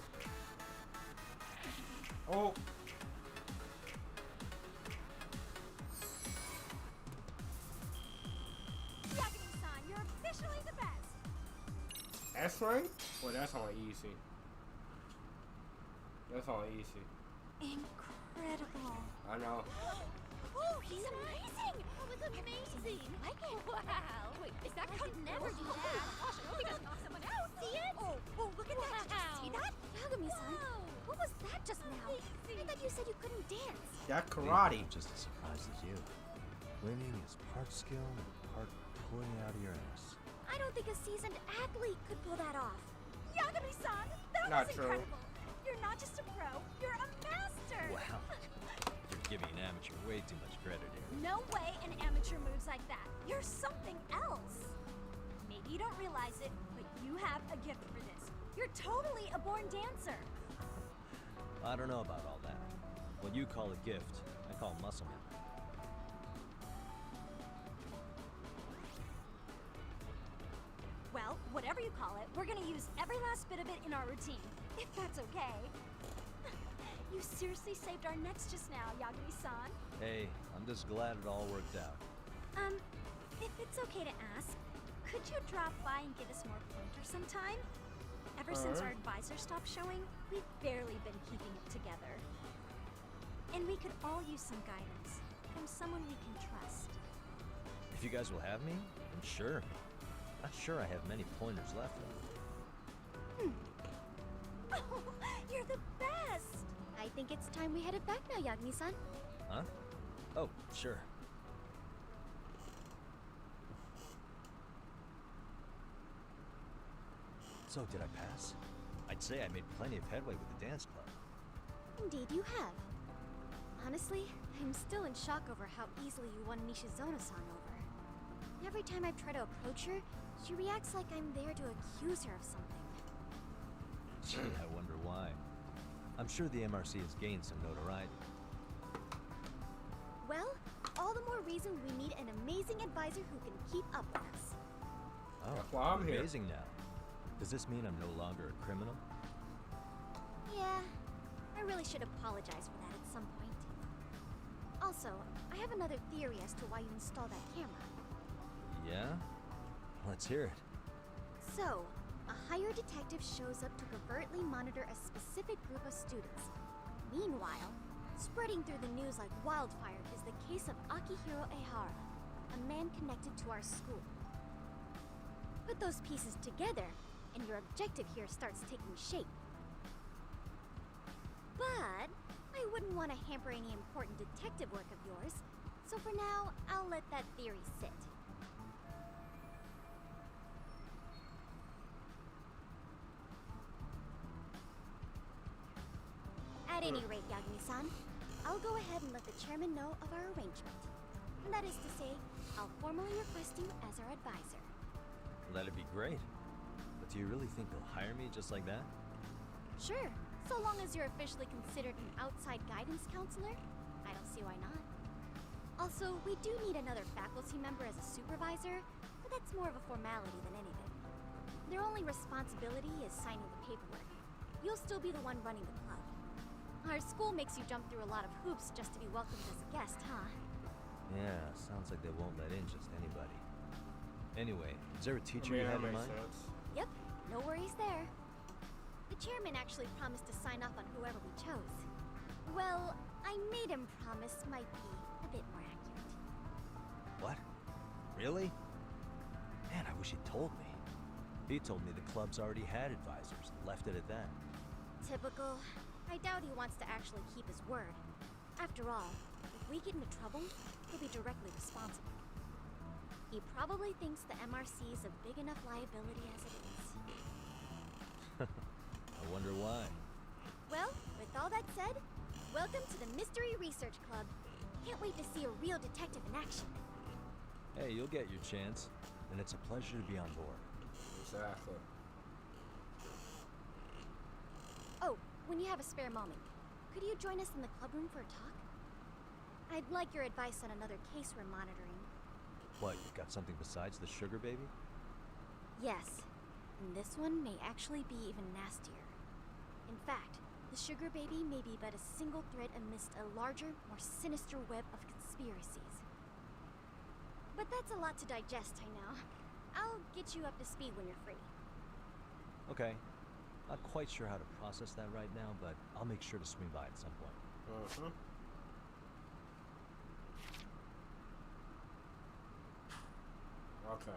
S1: Oh.
S11: Yagami-san, you're officially the best.
S1: S rank? Well, that's on easy. That's on easy.
S11: Incredible.
S1: I know.
S10: Oh, he's amazing! That was amazing!
S11: Like it?
S10: Wow! Wait, is that I could never do that! Gosh, I hope knock someone out! See it?
S11: Oh, look at that! Did you see that? Yagami-san, what was that just now? I thought you said you couldn't dance.
S1: That karate.
S2: I'm just as surprised as you. Winning is part skill and part pulling out of your ass.
S11: I don't think a seasoned athlete could pull that off. Yagami-san, that
S1: Not
S11: was
S1: true.
S11: incredible. You're not just a pro, you're a master.
S2: Wow. You're giving an amateur way too much credit here.
S11: No way an amateur moves like that. You're something else. Maybe you don't realize it, but you have a gift for this. You're totally a born dancer.
S2: I don't know about all that. What you call a gift, I call muscle memory.
S11: Well, whatever you call it, we're gonna use every last bit of it in our routine, if that's okay. You seriously saved our necks just now, Yagami-san.
S2: Hey, I'm just glad it all worked out.
S11: If it's okay to ask, could you drop by and give us more pointers sometime? Ever since our advisor stopped showing, we've barely been keeping it together. And we could all use some guidance from someone we can trust.
S2: If you guys will have me, then sure. Not sure I have many pointers left, though.
S11: Oh, you're the best!
S10: I think it's time we headed back now, Yagami-san.
S2: Huh? Oh, sure. So, did I pass? I'd say I made plenty of headway with the dance club.
S10: Indeed you have. Honestly, I'm still in shock over how easily you won Nishizona-san over. Every time I try to approach her, she reacts like I'm there to accuse her of something.
S2: Gee, I wonder why. I'm sure the MRC has gained some notoriety.
S10: Well, all the more reason we need an amazing advisor who can keep up with us.
S2: Oh,
S1: That's why I'm here.
S2: amazing now. Does this mean I'm no longer a criminal?
S10: Yeah, I really should apologize for that at some point. Also, I have another theory as to why you installed that camera.
S2: Yeah? Let's hear it.
S10: So, a hired detective shows up to covertly monitor a specific group of students. Meanwhile, spreading through the news like wildfire is the case of Akihiro Ehara, a man connected to our school. Put those pieces together, and your objective here starts taking shape. But I wouldn't want to hamper any important detective work of yours, so for now, I'll let that theory sit. any rate, Yagami-san, I'll go ahead and let the chairman know of our arrangement. And that is to say, I'll formally request you as our advisor.
S2: That'd be great. But do you really think they'll hire me just like that?
S10: Sure, so long as you're officially considered an outside guidance counselor, I don't see why not. Also, we do need another faculty member as a supervisor, but that's more of a formality than anything. Their only responsibility is signing the paperwork. You'll still be the one running the club. Our school makes you jump through a lot of hoops just to be welcomed as a guest, huh?
S2: Yeah, sounds like they won't let in just anybody. Anyway, is there a teacher you have in mind?
S10: Yep, no worries there. The chairman actually promised to sign off on whoever we chose. Well, I made him promise might be a bit more accurate.
S2: What? Really? Man, I wish he'd told me. He told me the club's already had advisors and left it at that.
S10: Typical. I doubt he wants to actually keep his word. After all, if we get into trouble, he'll be directly responsible. He probably thinks the MRC is a big enough liability as it is.
S2: I wonder why.
S10: Well, with all that said, welcome to the Mystery Research Club. Can't wait to see a real detective in action.
S2: Hey, you'll get your chance, and it's a pleasure to be on board.
S1: Exactly.
S10: Oh, when you have a spare moment, could you join us in the club room for a talk? I'd like your advice on another case we're monitoring.
S2: What, you've got something besides the sugar baby?
S10: Yes, and this one may actually be even nastier. In fact, the sugar baby may be but a single thread amidst a larger, more sinister web of conspiracies. But that's a lot to digest, I know. I'll get you up to speed when you're free.
S2: Okay. Not quite sure how to process that right now, but I'll make sure to swing by at some point.
S1: Mm-hmm. Okay.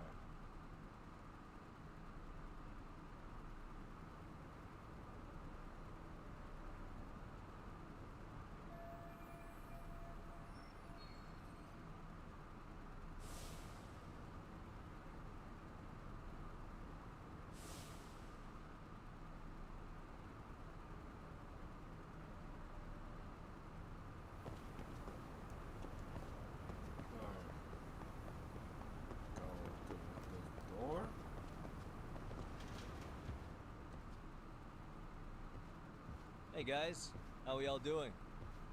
S2: Hey guys, how we all doing?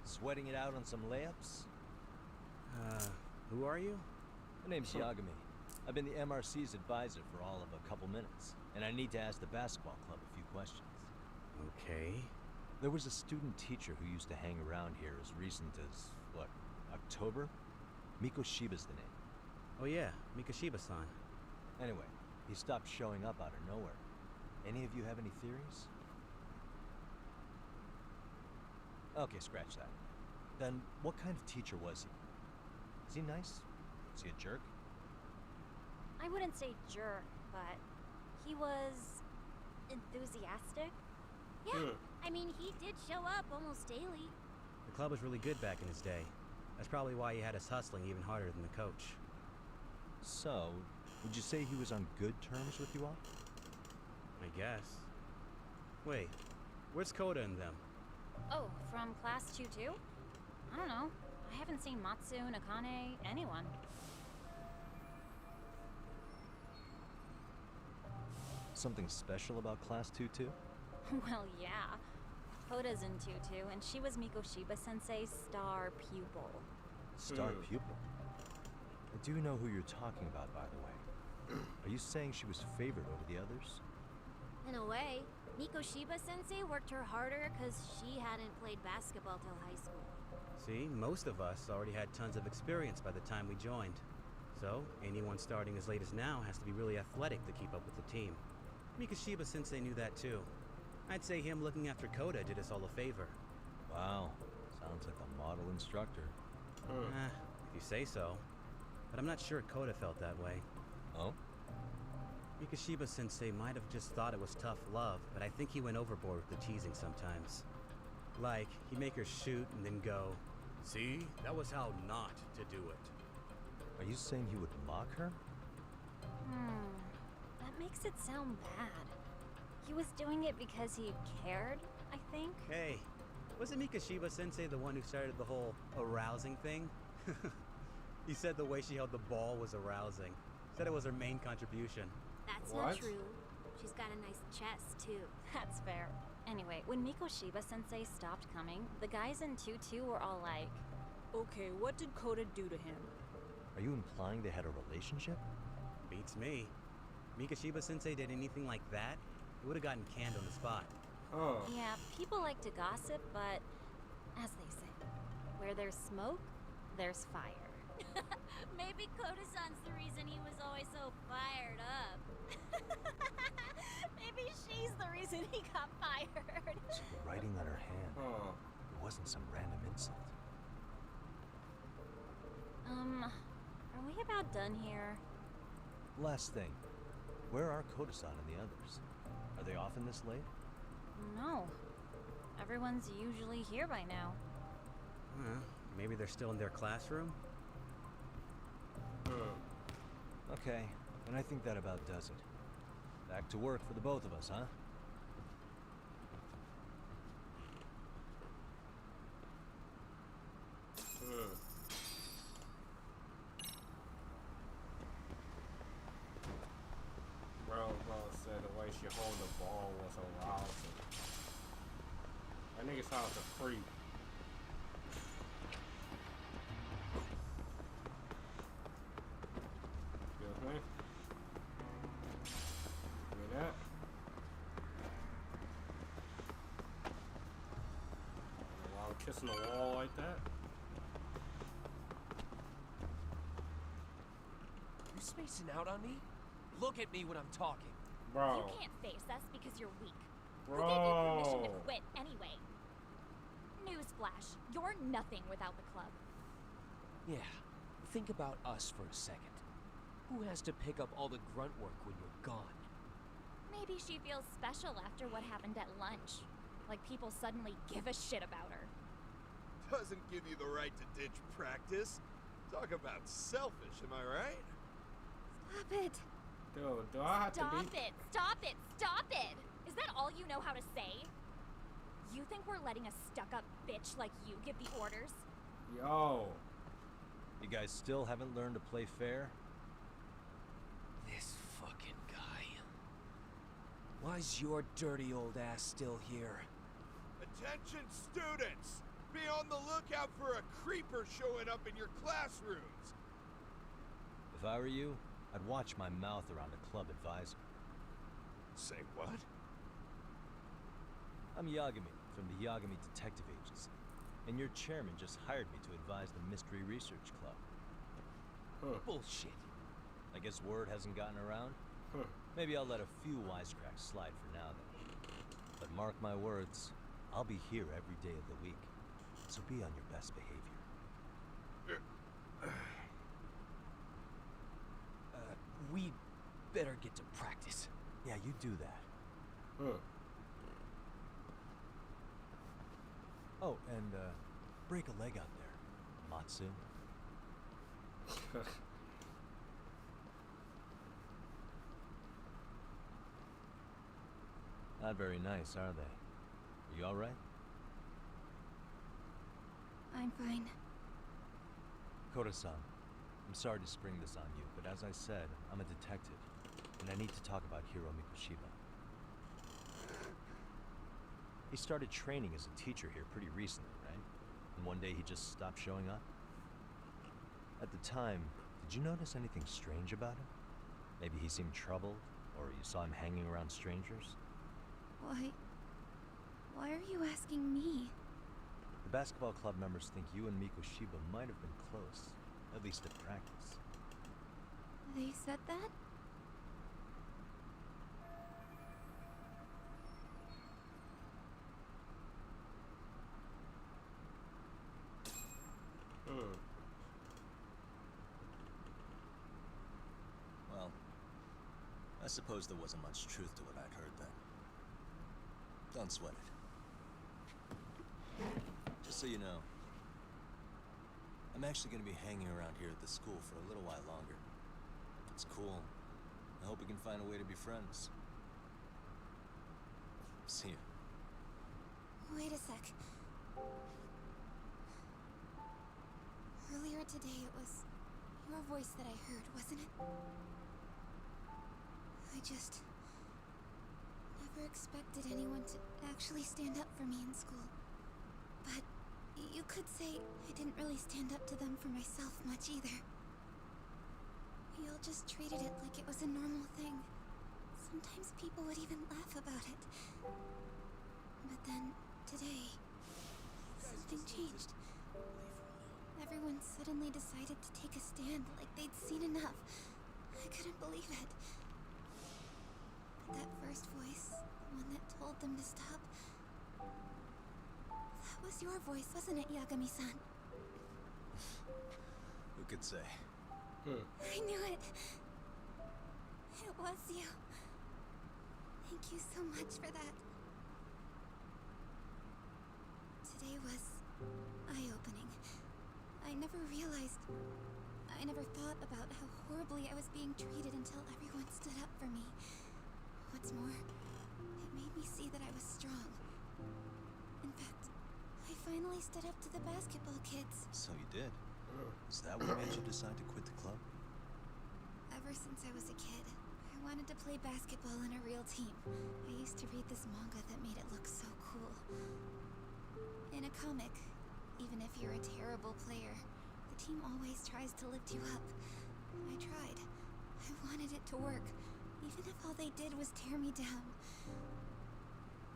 S2: Sweating it out on some layups?
S13: Who are you?
S2: My name's Yagami. I've been the MRC's advisor for all of a couple minutes, and I need to ask the basketball club a few questions.
S13: Okay.
S2: There was a student teacher who used to hang around here as recent as, what, October? Mikoshiba's the name.
S13: Oh yeah, Mikoshiba-san.
S2: Anyway, he stopped showing up out of nowhere. Any of you have any theories? Okay, scratch that. Then, what kind of teacher was he? Is he nice? Is he a jerk?
S11: I wouldn't say jerk, but he was enthusiastic. Yeah, I mean, he did show up almost daily.
S13: The club was really good back in his day. That's probably why he had us hustling even harder than the coach.
S2: So, would you say he was on good terms with you all?
S13: I guess. Wait, where's Koda and them?
S14: Oh, from class 2-2? I don't know. I haven't seen Matsu, Nakane, anyone.
S2: Something special about class 2-2?
S14: Well, yeah. Koda's in 2-2, and she was Mikoshiba-sensei's star pupil.
S2: Star pupil? I do know who you're talking about, by the way. Are you saying she was favored over the others?
S10: In a way, Mikoshiba-sensei worked her harder because she hadn't played basketball till high school.
S13: See, most of us already had tons of experience by the time we joined. So, anyone starting as late as now has to be really athletic to keep up with the team. Mikoshiba-sensei knew that too. I'd say him looking after Koda did us all a favor.
S2: Wow, sounds like a model instructor.
S13: If you say so. But I'm not sure Koda felt that way.
S2: Oh?
S13: Mikoshiba-sensei might have just thought it was tough love, but I think he went overboard with the teasing sometimes. Like, he'd make her shoot and then go, "See, that was how not to do it."
S2: Are you saying he would mock her?
S14: That makes it sound bad. He was doing it because he cared, I think.
S13: Hey, Wasn't Mikashiba Sensei the one who started the whole arousing thing? He said the way she held the ball was arousing. Said it was her main contribution.
S14: That's
S1: What?
S14: not true. She's got a nice chest, too. That's fair. Anyway, when Mikoshiba Sensei stopped coming, the guys in 2-2 were all like,
S12: Okay, what did Koda do to him?
S2: Are you implying they had a relationship?
S13: Beats me. Mikashiba Sensei did anything like that, it would have gotten canned on the spot.
S1: Oh.
S14: yeah, people like to gossip, but as they say, where there's smoke, there's fire.
S11: Maybe Koda-san's the reason he was always so fired up. Maybe she's the reason he got fired.
S2: She was writing on her hand.
S1: Oh.
S2: It wasn't some random insult.
S14: Are we about done here?
S2: Last thing. Where are Koda-san and the others? Are they often this late?
S14: No. Everyone's usually here by now.
S13: Maybe they're still in their classroom?
S2: Okay, and I think that about does it. Back to work for the both of us, huh?
S1: Bro said the way she hold the ball was arousing. That nigga sounds a freak. Excuse me. Give me that. While kissing the wall like that.
S15: You spacing out on me? Look at me when I'm talking.
S1: Bro.
S11: You can't face us because you're weak.
S1: Bro.
S11: Who gave you permission to quit anyway? Newsflash, you're nothing without the club.
S15: Yeah, think about us for a second. Who has to pick up all the grunt work when you're gone?
S11: Maybe she feels special after what happened at lunch. Like people suddenly give a shit about her.
S9: Doesn't give you the right to ditch practice. Talk about selfish, am I right?
S11: Stop it.
S1: Dude, do I have to
S11: Stop
S1: be...
S11: it! Stop it! Stop it! Is that all you know how to say? You think we're letting a stuck-up bitch like you give the orders?
S1: Yo.
S2: You guys still haven't learned to play fair?
S15: This fucking guy. Why's your dirty old ass still here?
S9: Attention students! Be on the lookout for a creeper showing up in your classrooms!
S2: If I were you, I'd watch my mouth around a club advisor.
S9: Say what?
S2: I'm Yagami, from the Yagami Detective Agency, and your chairman just hired me to advise the Mystery Research Club.
S15: Bullshit.
S2: I guess word hasn't gotten around? Maybe I'll let a few wisecracks slide for now then. But mark my words, I'll be here every day of the week, so be on your best behavior.
S15: We better get to practice.
S2: Yeah, you do that. Oh, and break a leg out there, Matsu. Not very nice, are they? Are you alright?
S7: I'm fine.
S2: Koda-san, I'm sorry to spring this on you, but as I said, I'm a detective, and I need to talk about Hiro Mikoshiba. He started training as a teacher here pretty recently, right? And one day he just stopped showing up? At the time, did you notice anything strange about him? Maybe he seemed troubled, or you saw him hanging around strangers?
S7: Why are you asking me?
S2: The basketball club members think you and Mikoshiba might have been close, at least at practice.
S7: They said that?
S5: Well, I suppose there wasn't much truth to what I'd heard then. Don't sweat it. Just so you know, I'm actually going to be hanging around here at the school for a little while longer. If it's cool, I hope we can find a way to be friends. See you.
S11: Wait a sec.
S10: Earlier today, it was your voice that I heard, wasn't it? I just never expected anyone to actually stand up for me in school. But you could say I didn't really stand up to them for myself much either. We all just treated it like it was a normal thing. Sometimes people would even laugh about it. But then, today, something changed. Everyone suddenly decided to take a stand like they'd seen enough. I couldn't believe it. But that first voice, the one that told them to stop, that was your voice, wasn't it, Yagami-san?
S5: Who could say?
S10: I knew it. It was you. Thank you so much for that. Today was eye-opening. I never realized, I never thought about how horribly I was being treated until everyone stood up for me. What's more, it made me see that I was strong. In fact, I finally stood up to the basketball kids.
S5: So you did? Is that what made you decide to quit the club?
S10: Ever since I was a kid, I wanted to play basketball on a real team. I used to read this manga that made it look so cool. In a comic, even if you're a terrible player, the team always tries to lift you up. I tried. I wanted it to work, even if all they did was tear me down.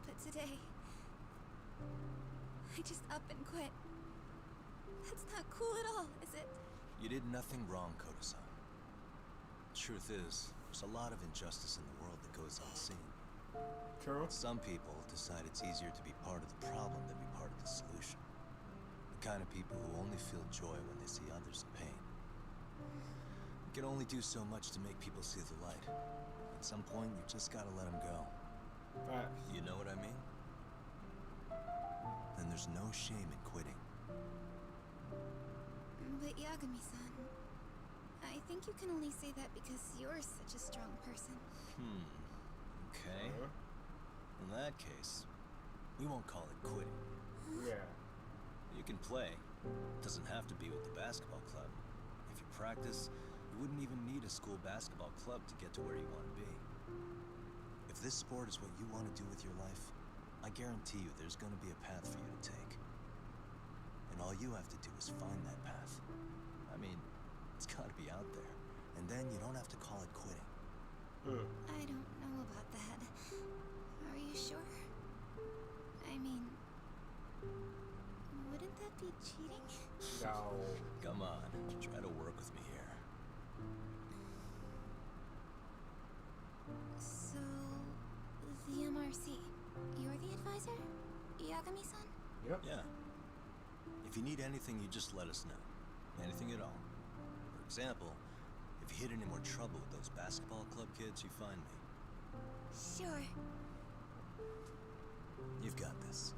S10: But today, I just up and quit. That's not cool at all, is it?
S5: You did nothing wrong, Koto-san. Truth is, there's a lot of injustice in the world that goes unseen.
S1: True.
S5: Some people decide it's easier to be part of the problem than be part of the solution. The kind of people who only feel joy when they see others in pain. You can only do so much to make people see the light. At some point, you just gotta let them go.
S1: Facts.
S5: You know what I mean? Then there's no shame in quitting.
S10: But Yagami-san, I think you can only say that because you're such a strong person.
S5: Okay. In that case, we won't call it quitting.
S1: Yeah.
S5: You can play. It doesn't have to be with the basketball club. If you practice, you wouldn't even need a school basketball club to get to where you want to be. If this sport is what you want to do with your life, I guarantee you there's going to be a path for you to take. And all you have to do is find that path. I mean, it's got to be out there. And then you don't have to call it quitting.
S10: I don't know about that. Are you sure? I mean, wouldn't that be cheating?
S1: No.
S5: Come on, try to work with me here.
S10: So, the MRC, you're the advisor? Yagami-san?
S1: Yep.
S5: Yeah. If you need anything, you just let us know. Anything at all. For example, if you hit any more trouble with those basketball club kids, you find me.
S10: Sure.
S5: You've got this.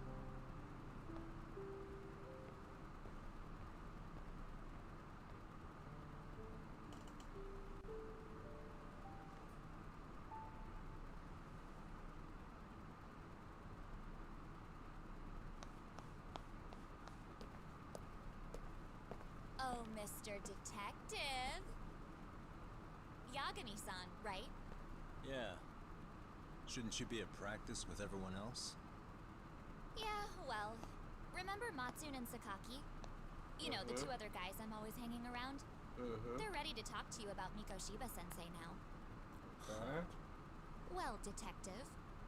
S14: Oh, Mr. Detective. Yagami-san, right?
S5: Yeah. Shouldn't you be at practice with everyone else?
S14: Yeah, well, remember Matsune and Sakaki? You know, the two other guys I'm always hanging around? They're ready to talk to you about Mikoshiba-sensei now.
S1: Okay.
S14: Well, Detective,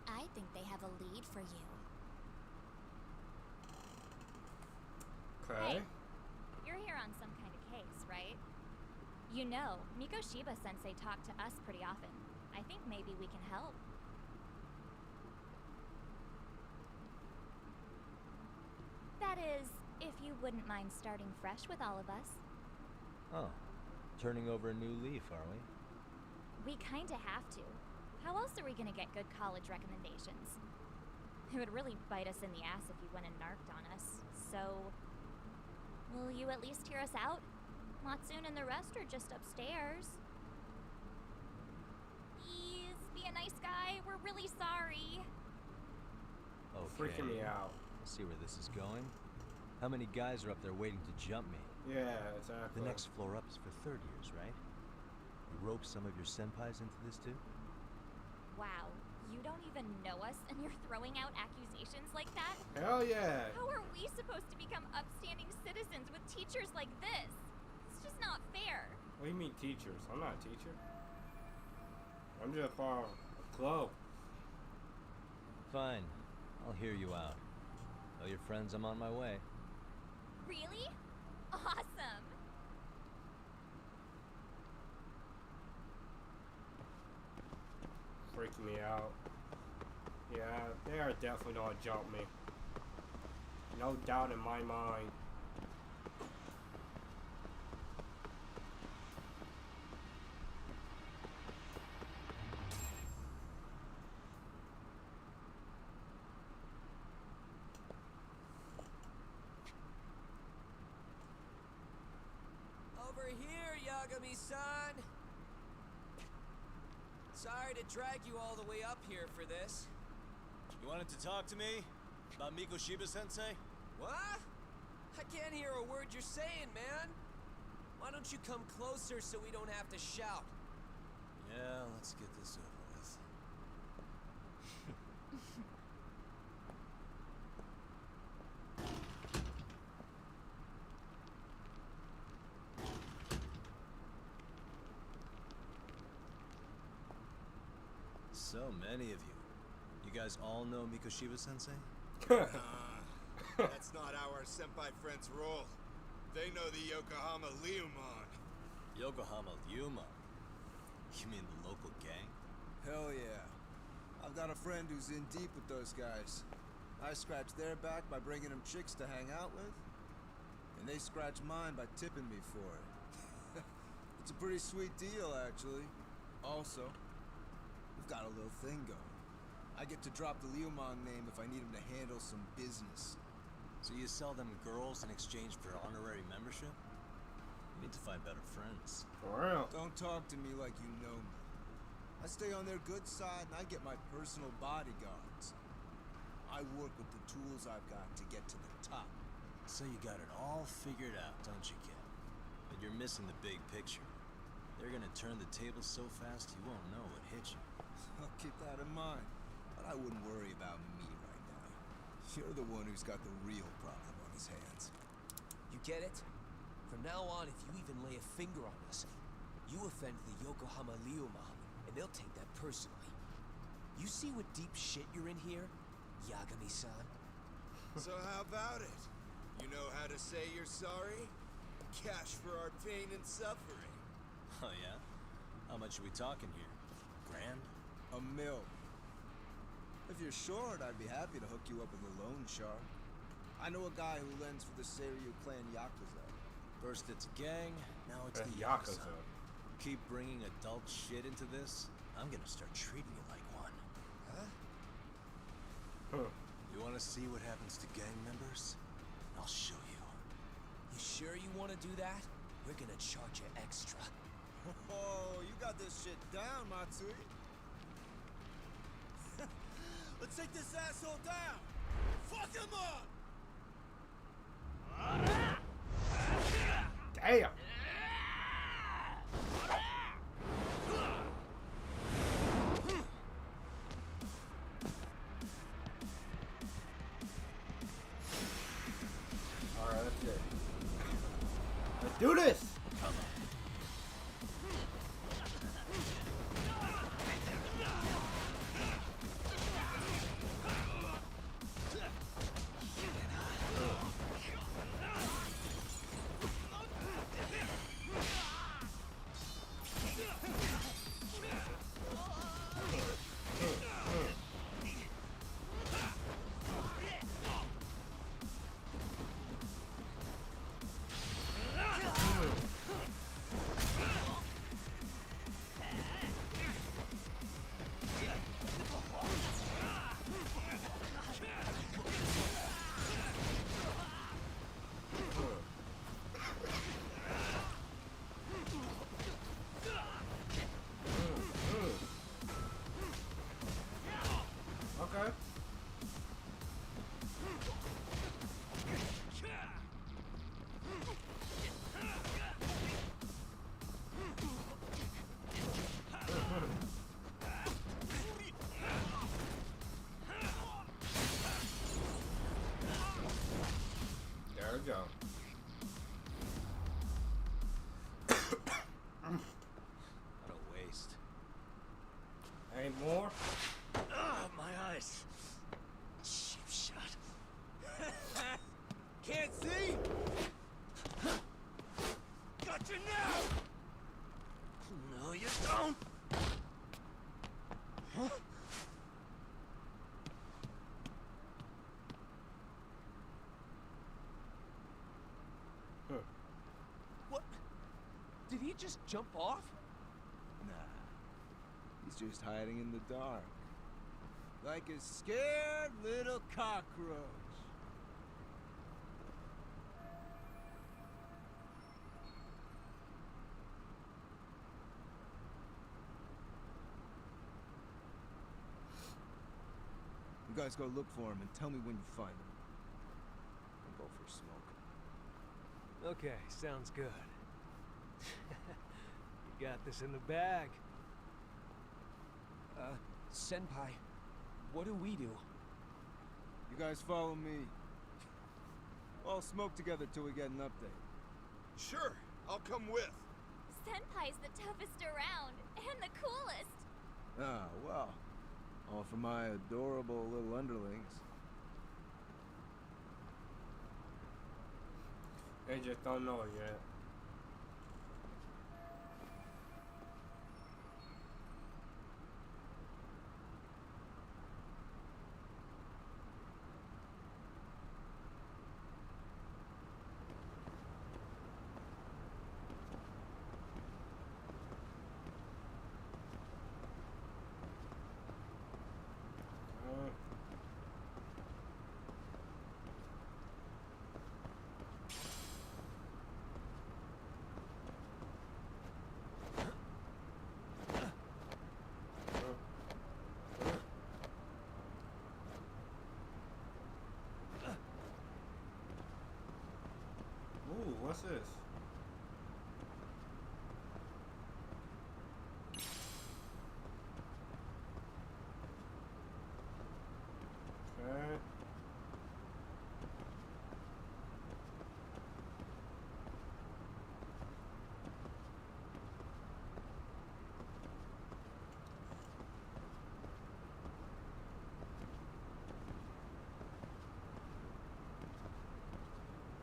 S14: I think they have a lead for you.
S1: Okay.
S14: Hey, you're here on some kind of case, right? You know, Mikoshiba-sensei talked to us pretty often. I think maybe we can help. That is, if you wouldn't mind starting fresh with all of us.
S2: Oh, turning over a new leaf, are we?
S14: We kinda have to. How else are we gonna get good college recommendations? It would really bite us in the ass if you went and narked on us. So, will you at least hear us out? Matsune and the rest are just upstairs. Please, be a nice guy. We're really sorry.
S2: Okay.
S1: Freaking me out.
S2: See where this is going? How many guys are up there waiting to jump me?
S1: Yeah, exactly.
S2: The next floor up is for third years, right? You rope some of your senpais into this too?
S14: Wow, you don't even know us and you're throwing out accusations like that?
S1: Hell yeah.
S14: How are we supposed to become upstanding citizens with teachers like this? It's just not fair.
S1: What do you mean teachers? I'm not a teacher. I'm just part of a club.
S2: Fine. I'll hear you out. Tell your friends I'm on my way.
S14: Really? Awesome!
S1: Freaking me out. Yeah, they are definitely gonna jump me. No doubt in my mind.
S15: Over here, Yagami-san! Sorry to drag you all the way up here for this.
S5: You wanted to talk to me? About Mikoshiba-sensei?
S15: What? I can't hear a word you're saying, man. Why don't you come closer so we don't have to shout?
S5: Yeah, let's get this over with. So many of you. You guys all know Mikoshiba-sensei?
S9: That's not how our senpai friends roll. They know the Yokohama Leomon.
S5: Yokohama Lyuma? You mean the local gang?
S16: Hell yeah. I've got a friend who's in deep with those guys. I scratch their back by bringing them chicks to hang out with, and they scratch mine by tipping me for it. It's a pretty sweet deal, actually. Also, we've got a little thing going. I get to drop the Leomon name if I need him to handle some business.
S5: So you sell them girls in exchange for honorary membership? You need to find better friends.
S1: For real.
S16: Don't talk to me like you know me. I stay on their good side and I get my personal bodyguards. I work with the tools I've got to get to the top.
S5: So you got it all figured out, don't you, kid? But you're missing the big picture. They're gonna turn the tables so fast you won't know what hit you.
S16: I'll keep that in mind. But I wouldn't worry about me right now. You're the one who's got the real problem on his hands.
S15: You get it? From now on, if you even lay a finger on us, you offend the Yokohama Leomon, and they'll take that personally. You see what deep shit you're in here, Yagami-san?
S9: So how about it? You know how to say you're sorry? Cash for our pain and suffering.
S5: Oh yeah? How much are we talking here? Grand?
S16: $1 million. If you're short, I'd be happy to hook you up with a loan shark. I know a guy who lends for the Seiryu clan yakuza.
S5: First it's a gang, now it's
S1: That's
S5: the
S1: yakuza.
S5: Keep bringing adult shit into this, I'm gonna start treating you like one.
S1: Huh?
S5: You wanna see what happens to gang members? I'll show you.
S15: You sure you want to do that? We're gonna charge you extra.
S16: Oh, you got this shit down, Matsui. Let's take this asshole down! Fuck him up!
S1: Damn! Alright, that's it. Let's do this! go.
S5: What a waste.
S1: Any more?
S15: Ah, my eyes. Cheap shot. Can't see? Got you now! No, you don't. Huh? What? Did he just jump off?
S16: Nah. He's just hiding in the dark. Like a scared little cockroach. You guys go look for him and tell me when you find him. I'll go for a smoke.
S17: Okay, sounds good. You got this in the bag.
S15: Senpai, what do we do?
S16: You guys follow me. We'll all smoke together till we get an update.
S9: Sure, I'll come with.
S14: Senpai's the toughest around, and the coolest.
S16: Ah, well. All for my adorable little underlings.
S1: They just don't know it yet. Ooh, what's this? Okay.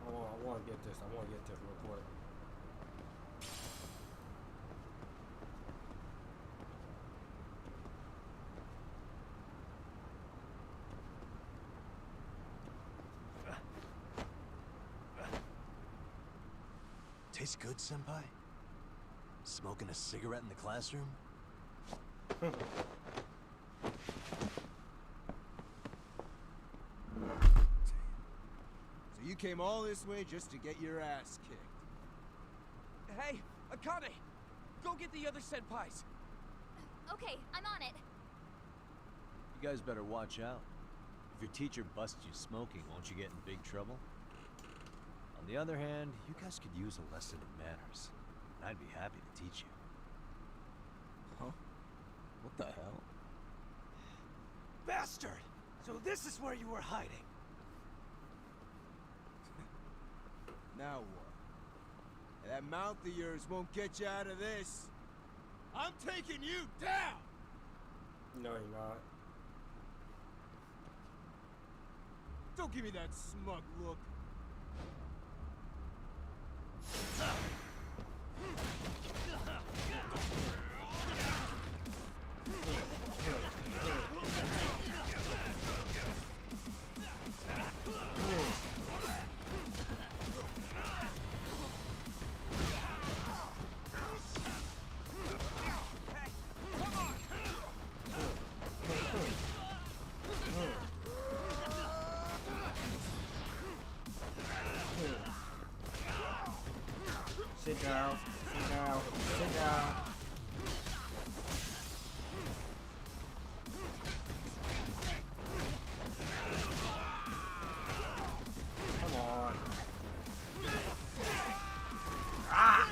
S1: I want to get this. I want to get this real quick.
S5: Tastes good, Senpai? Smoking a cigarette in the classroom?
S16: So you came all this way just to get your ass kicked.
S15: Hey, Akane! Go get the other senpais!
S14: Okay, I'm on it.
S2: You guys better watch out. If your teacher busts you smoking, won't you get in big trouble? On the other hand, you guys could use a lesson in manners. And I'd be happy to teach you.
S16: Huh? What the hell?
S17: Bastard! So this is where you were hiding.
S16: Now what? That mouth of yours won't get you out of this. I'm taking you down!
S1: No, you're not.
S16: Don't give me that smug look.
S1: Sit down, sit down, sit down. Come on. Ah!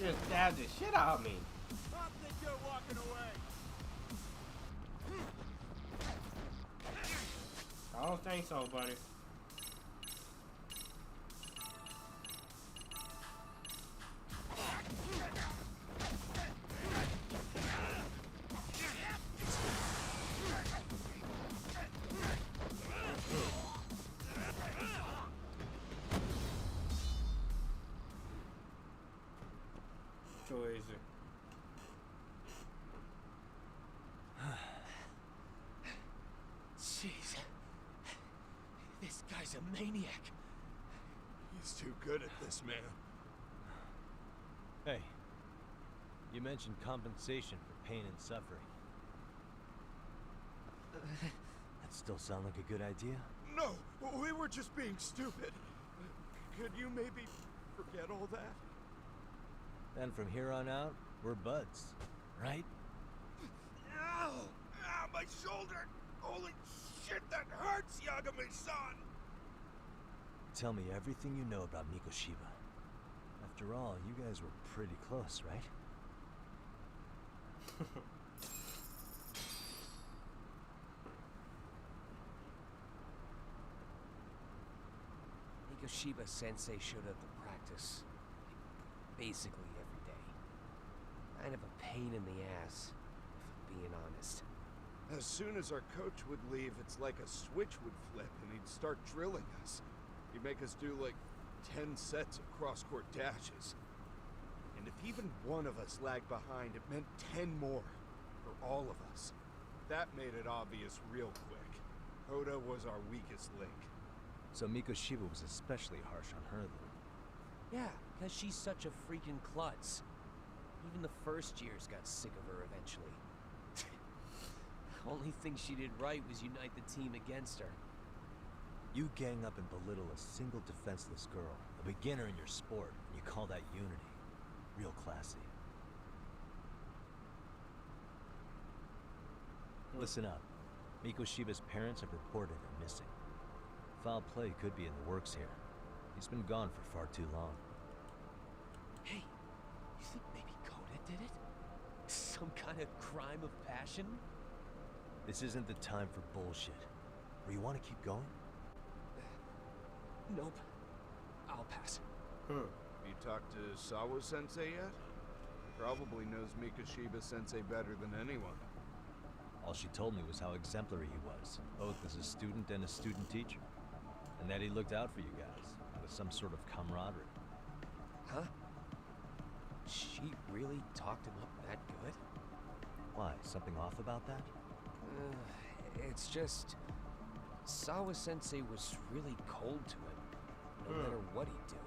S1: just stabbed the shit out of me.
S9: I think you're walking away.
S1: I don't think so, buddy. Too easy.
S9: Jeez. This guy's a maniac. He's too good at this, man.
S2: Hey, you mentioned compensation for pain and suffering. That still sound like a good idea?
S9: No, we were just being stupid. Could you maybe forget all that?
S2: And from here on out, we're buds, right?
S9: Ow! Ow, my shoulder! Holy shit, that hurts, Yagami-san!
S2: Tell me everything you know about Mikoshiba. After all, you guys were pretty close, right?
S15: Mikoshiba Sensei showed up to practice basically every day. Kind of a pain in the ass, if I'm being honest.
S9: As soon as our coach would leave, it's like a switch would flip and he'd start drilling us. He'd make us do like 10 sets of cross-court dashes. And if even one of us lagged behind, it meant 10 more for all of us. That made it obvious real quick. Hoda was our weakest link.
S2: So Mikoshiba was especially harsh on her, then?
S15: Yeah, because she's such a freaking klutz. Even the first years got sick of her eventually. Only thing she did right was unite the team against her.
S2: You gang up and belittle a single defenseless girl, a beginner in your sport, and you call that unity. Real classy. Listen up. Mikoshiba's parents have reported her missing. Foul play could be in the works here. He's been gone for far too long.
S15: Hey, you think maybe Koda did it? Some kind of crime of passion?
S2: This isn't the time for bullshit. Or you want to keep going?
S15: Nope. I'll pass.
S9: You talked to Sawa-sensei yet? Probably knows Mikoshiba Sensei better than anyone.
S2: All she told me was how exemplary he was, both as a student and a student teacher. And that he looked out for you guys, with some sort of camaraderie.
S15: Huh? She really talked him up that good?
S2: Why, something off about that?
S15: It's just... Sawa-sensei was really cold to him, no matter what he'd do.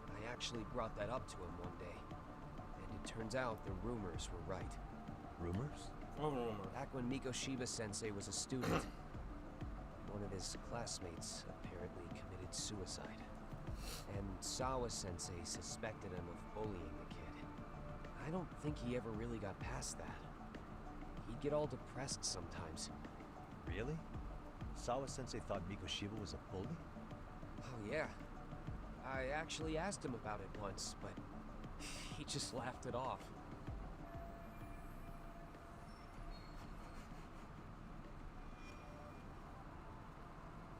S15: I actually brought that up to him one day. And it turns out the rumors were right.
S2: Rumors?
S1: What rumor?
S15: Back when Mikoshiba Sensei was a student, one of his classmates apparently committed suicide. And Sawa Sensei suspected him of bullying the kid. I don't think he ever really got past that. He'd get all depressed sometimes.
S2: Really? Sawa-sensei thought Mikoshiba was a bully?
S15: Oh yeah. I actually asked him about it once, but he just laughed it off.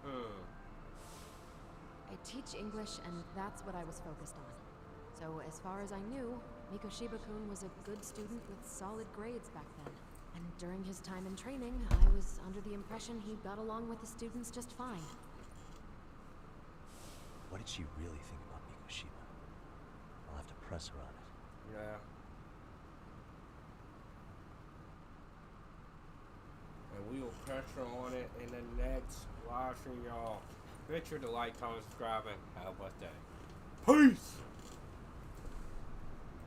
S7: I teach English, and that's what I was focused on. So as far as I knew, Mikoshiba-kun was a good student with solid grades back then. And during his time in training, I was under the impression he got along with the students just fine.
S2: What did she really think about Mikoshiba? I'll have to press her on it.
S1: Yeah. And we will press her on it in the next live stream, y'all. Make sure to like, comment, subscribe, and have a blessed day. Peace!